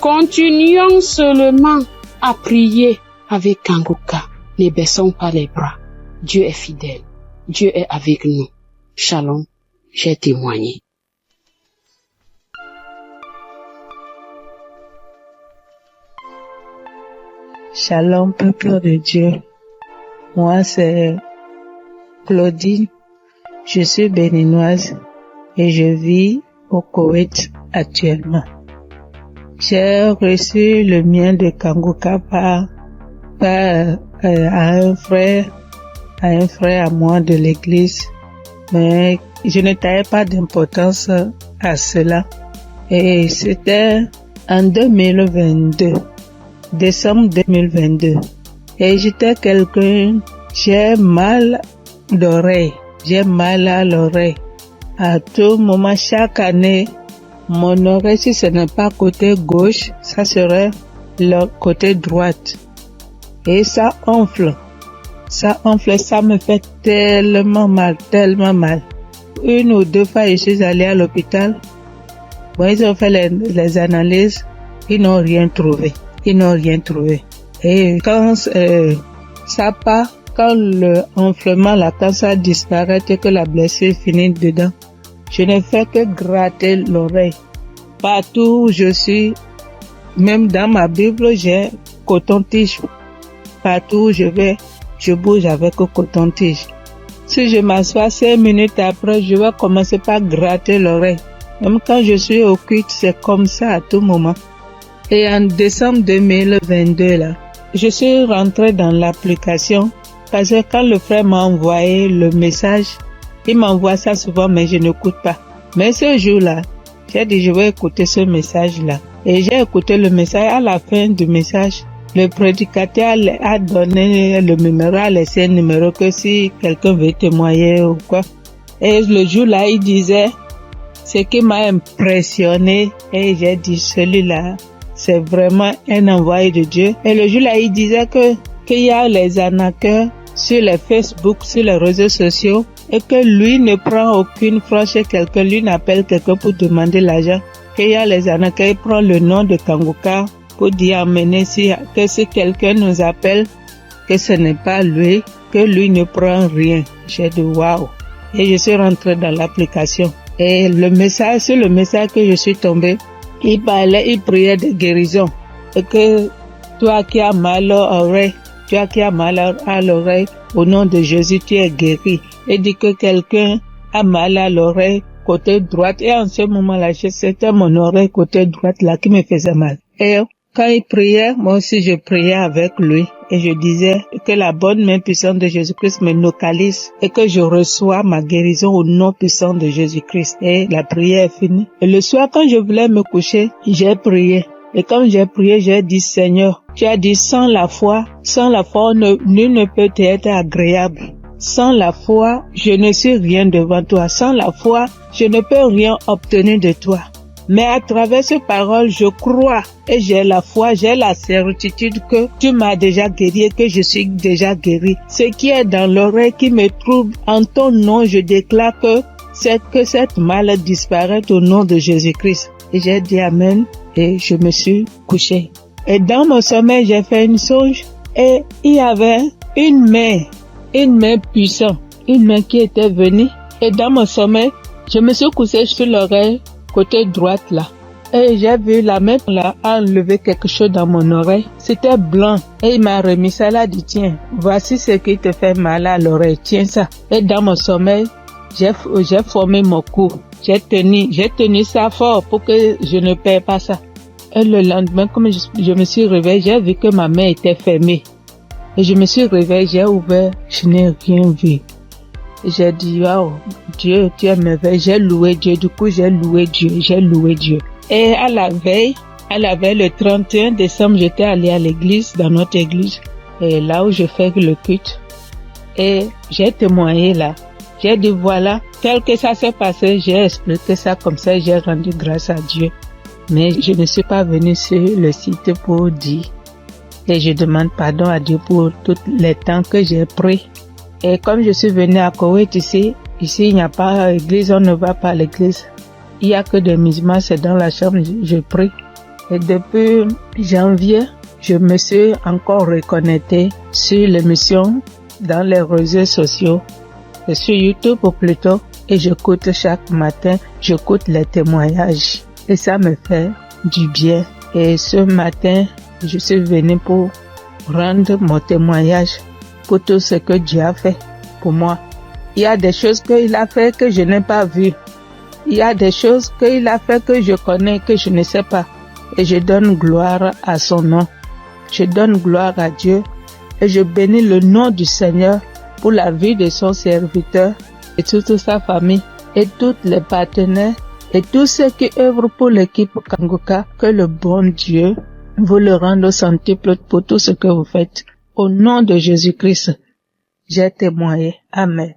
continuons seulement à prier avec Kanguka. Ne baissons pas les bras. Dieu est fidèle. Dieu est avec nous. Shalom, j'ai témoigné. Shalom, peuple de Dieu. Moi, c'est Claudine. Je suis béninoise et je vis au Koweït actuellement. J'ai reçu le mien de Kanguka par un frère à moi de l'église, mais je ne taillais pas d'importance à cela. Et c'était en 2022, décembre 2022. Et j'étais quelqu'un, j'ai mal d'oreille, j'ai mal à l'oreille. À tout moment, chaque année, mon oreille, si ce n'est pas côté gauche, ça serait le côté droite. Et ça enfle. Ça enfle, ça me fait tellement mal. Une ou deux fois, je suis allée à l'hôpital. Bon, ils ont fait les analyses. Ils n'ont rien trouvé. Et quand ça part, quand le enflement, là, quand ça disparaît et que la blessure finit dedans, je ne fais que gratter l'oreille. Partout où je suis, même dans ma Bible, j'ai coton-tige. Partout où je vais, je bouge avec le coton-tige. Si je m'assois 5 minutes après, je vais commencer par gratter l'oreille. Même quand je suis au culte, c'est comme ça à tout moment. Et en décembre 2022, là, je suis rentrée dans l'application parce que quand le frère m'a envoyé le message, il m'envoie ça souvent, mais je n'écoute pas. Mais ce jour-là, j'ai dit, je vais écouter ce message-là. Et j'ai écouté le message. À la fin du message, le prédicateur a donné le numéro, a laissé un numéro que si quelqu'un veut témoigner ou quoi. Et le jour-là, il disait, ce qui m'a impressionné, et j'ai dit, celui-là, c'est vraiment un envoyé de Dieu. Et le jour-là, il disait qu'il y a les arnaqueurs sur les Facebook, sur les réseaux sociaux, et que lui ne prend aucune franche chez quelqu'un, lui n'appelle quelqu'un pour demander l'argent, qu'il y a les arnaqueurs, il prend le nom de Kanguka pour dire amener que si quelqu'un nous appelle, que ce n'est pas lui, que lui ne prend rien. J'ai dit waouh. Et je suis rentrée dans l'application. Et sur le message que je suis tombée, il priait de guérison. Et que toi qui as mal aux oreilles, Toi qui as mal à l'oreille, au nom de Jésus, tu es guéri. Et dit que quelqu'un a mal à l'oreille, côté droite. Et en ce moment-là, c'était mon oreille côté droite là qui me faisait mal. Et quand il priait, moi aussi je priais avec lui. Et je disais que la bonne main puissante de Jésus-Christ me localise et que je reçois ma guérison au nom puissant de Jésus-Christ. Et la prière est finie. Et le soir, quand je voulais me coucher, j'ai prié. Et quand j'ai prié, j'ai dit, Seigneur, tu as dit, sans la foi, nul ne peut être agréable. Sans la foi, je ne suis rien devant toi. Sans la foi, je ne peux rien obtenir de toi. Mais à travers ces paroles, je crois et j'ai la foi, j'ai la certitude que tu m'as déjà guéri et que je suis déjà guéri. Ce qui est dans l'oreille qui me trouble, en ton nom, je déclare que cette maladie disparaît au nom de Jésus-Christ. Et j'ai dit Amen et je me suis couché. Et dans mon sommeil, j'ai fait une songe et il y avait une main puissante, une main qui était venue. Et dans mon sommeil, je me suis couché sur l'oreille côté droite là. Et j'ai vu la main là enlever quelque chose dans mon oreille. C'était blanc. Et il m'a remis ça là, dit tiens, voici ce qui te fait mal à l'oreille, tiens ça. Et dans mon sommeil, j'ai formé mon cou. J'ai tenu ça fort pour que je ne perds pas ça. Et le lendemain, comme je me suis réveillée, j'ai vu que ma main était fermée. Et je me suis réveillée, j'ai ouvert, je n'ai rien vu. J'ai dit, wow, Dieu, tu es merveilleux. J'ai loué Dieu. Du coup, j'ai loué Dieu. Et à la veille, le 31 décembre, j'étais allée à l'église, dans notre église, et là où je fais le culte. Et j'ai témoigné là. J'ai dit, voilà, tel que ça s'est passé, j'ai expliqué ça comme ça, j'ai rendu grâce à Dieu. Mais je ne suis pas venue sur le site pour dire. Et je demande pardon à Dieu pour tous les temps que j'ai pris. Et comme je suis venue à Koweït ici il n'y a pas d'église, on ne va pas à l'église. Il n'y a que des musulmans, c'est dans la chambre, je prie. Et depuis janvier, je me suis encore reconnectée sur l'émission dans les réseaux sociaux, et sur YouTube plutôt, et j'écoute chaque matin, j'écoute les témoignages. Et ça me fait du bien. Et ce matin, je suis venue pour rendre mon témoignage pour tout ce que Dieu a fait pour moi. Il y a des choses qu'il a fait que je n'ai pas vues. Il y a des choses qu'il a fait que je connais, que je ne sais pas. Et je donne gloire à son nom. Je donne gloire à Dieu. Et je bénis le nom du Seigneur pour la vie de son serviteur et toute sa famille et tous les partenaires et tous ceux qui œuvrent pour l'équipe Kanguka. Que le bon Dieu vous le rende au centuple pour tout ce que vous faites. Au nom de Jésus-Christ, j'ai témoigné. Amen.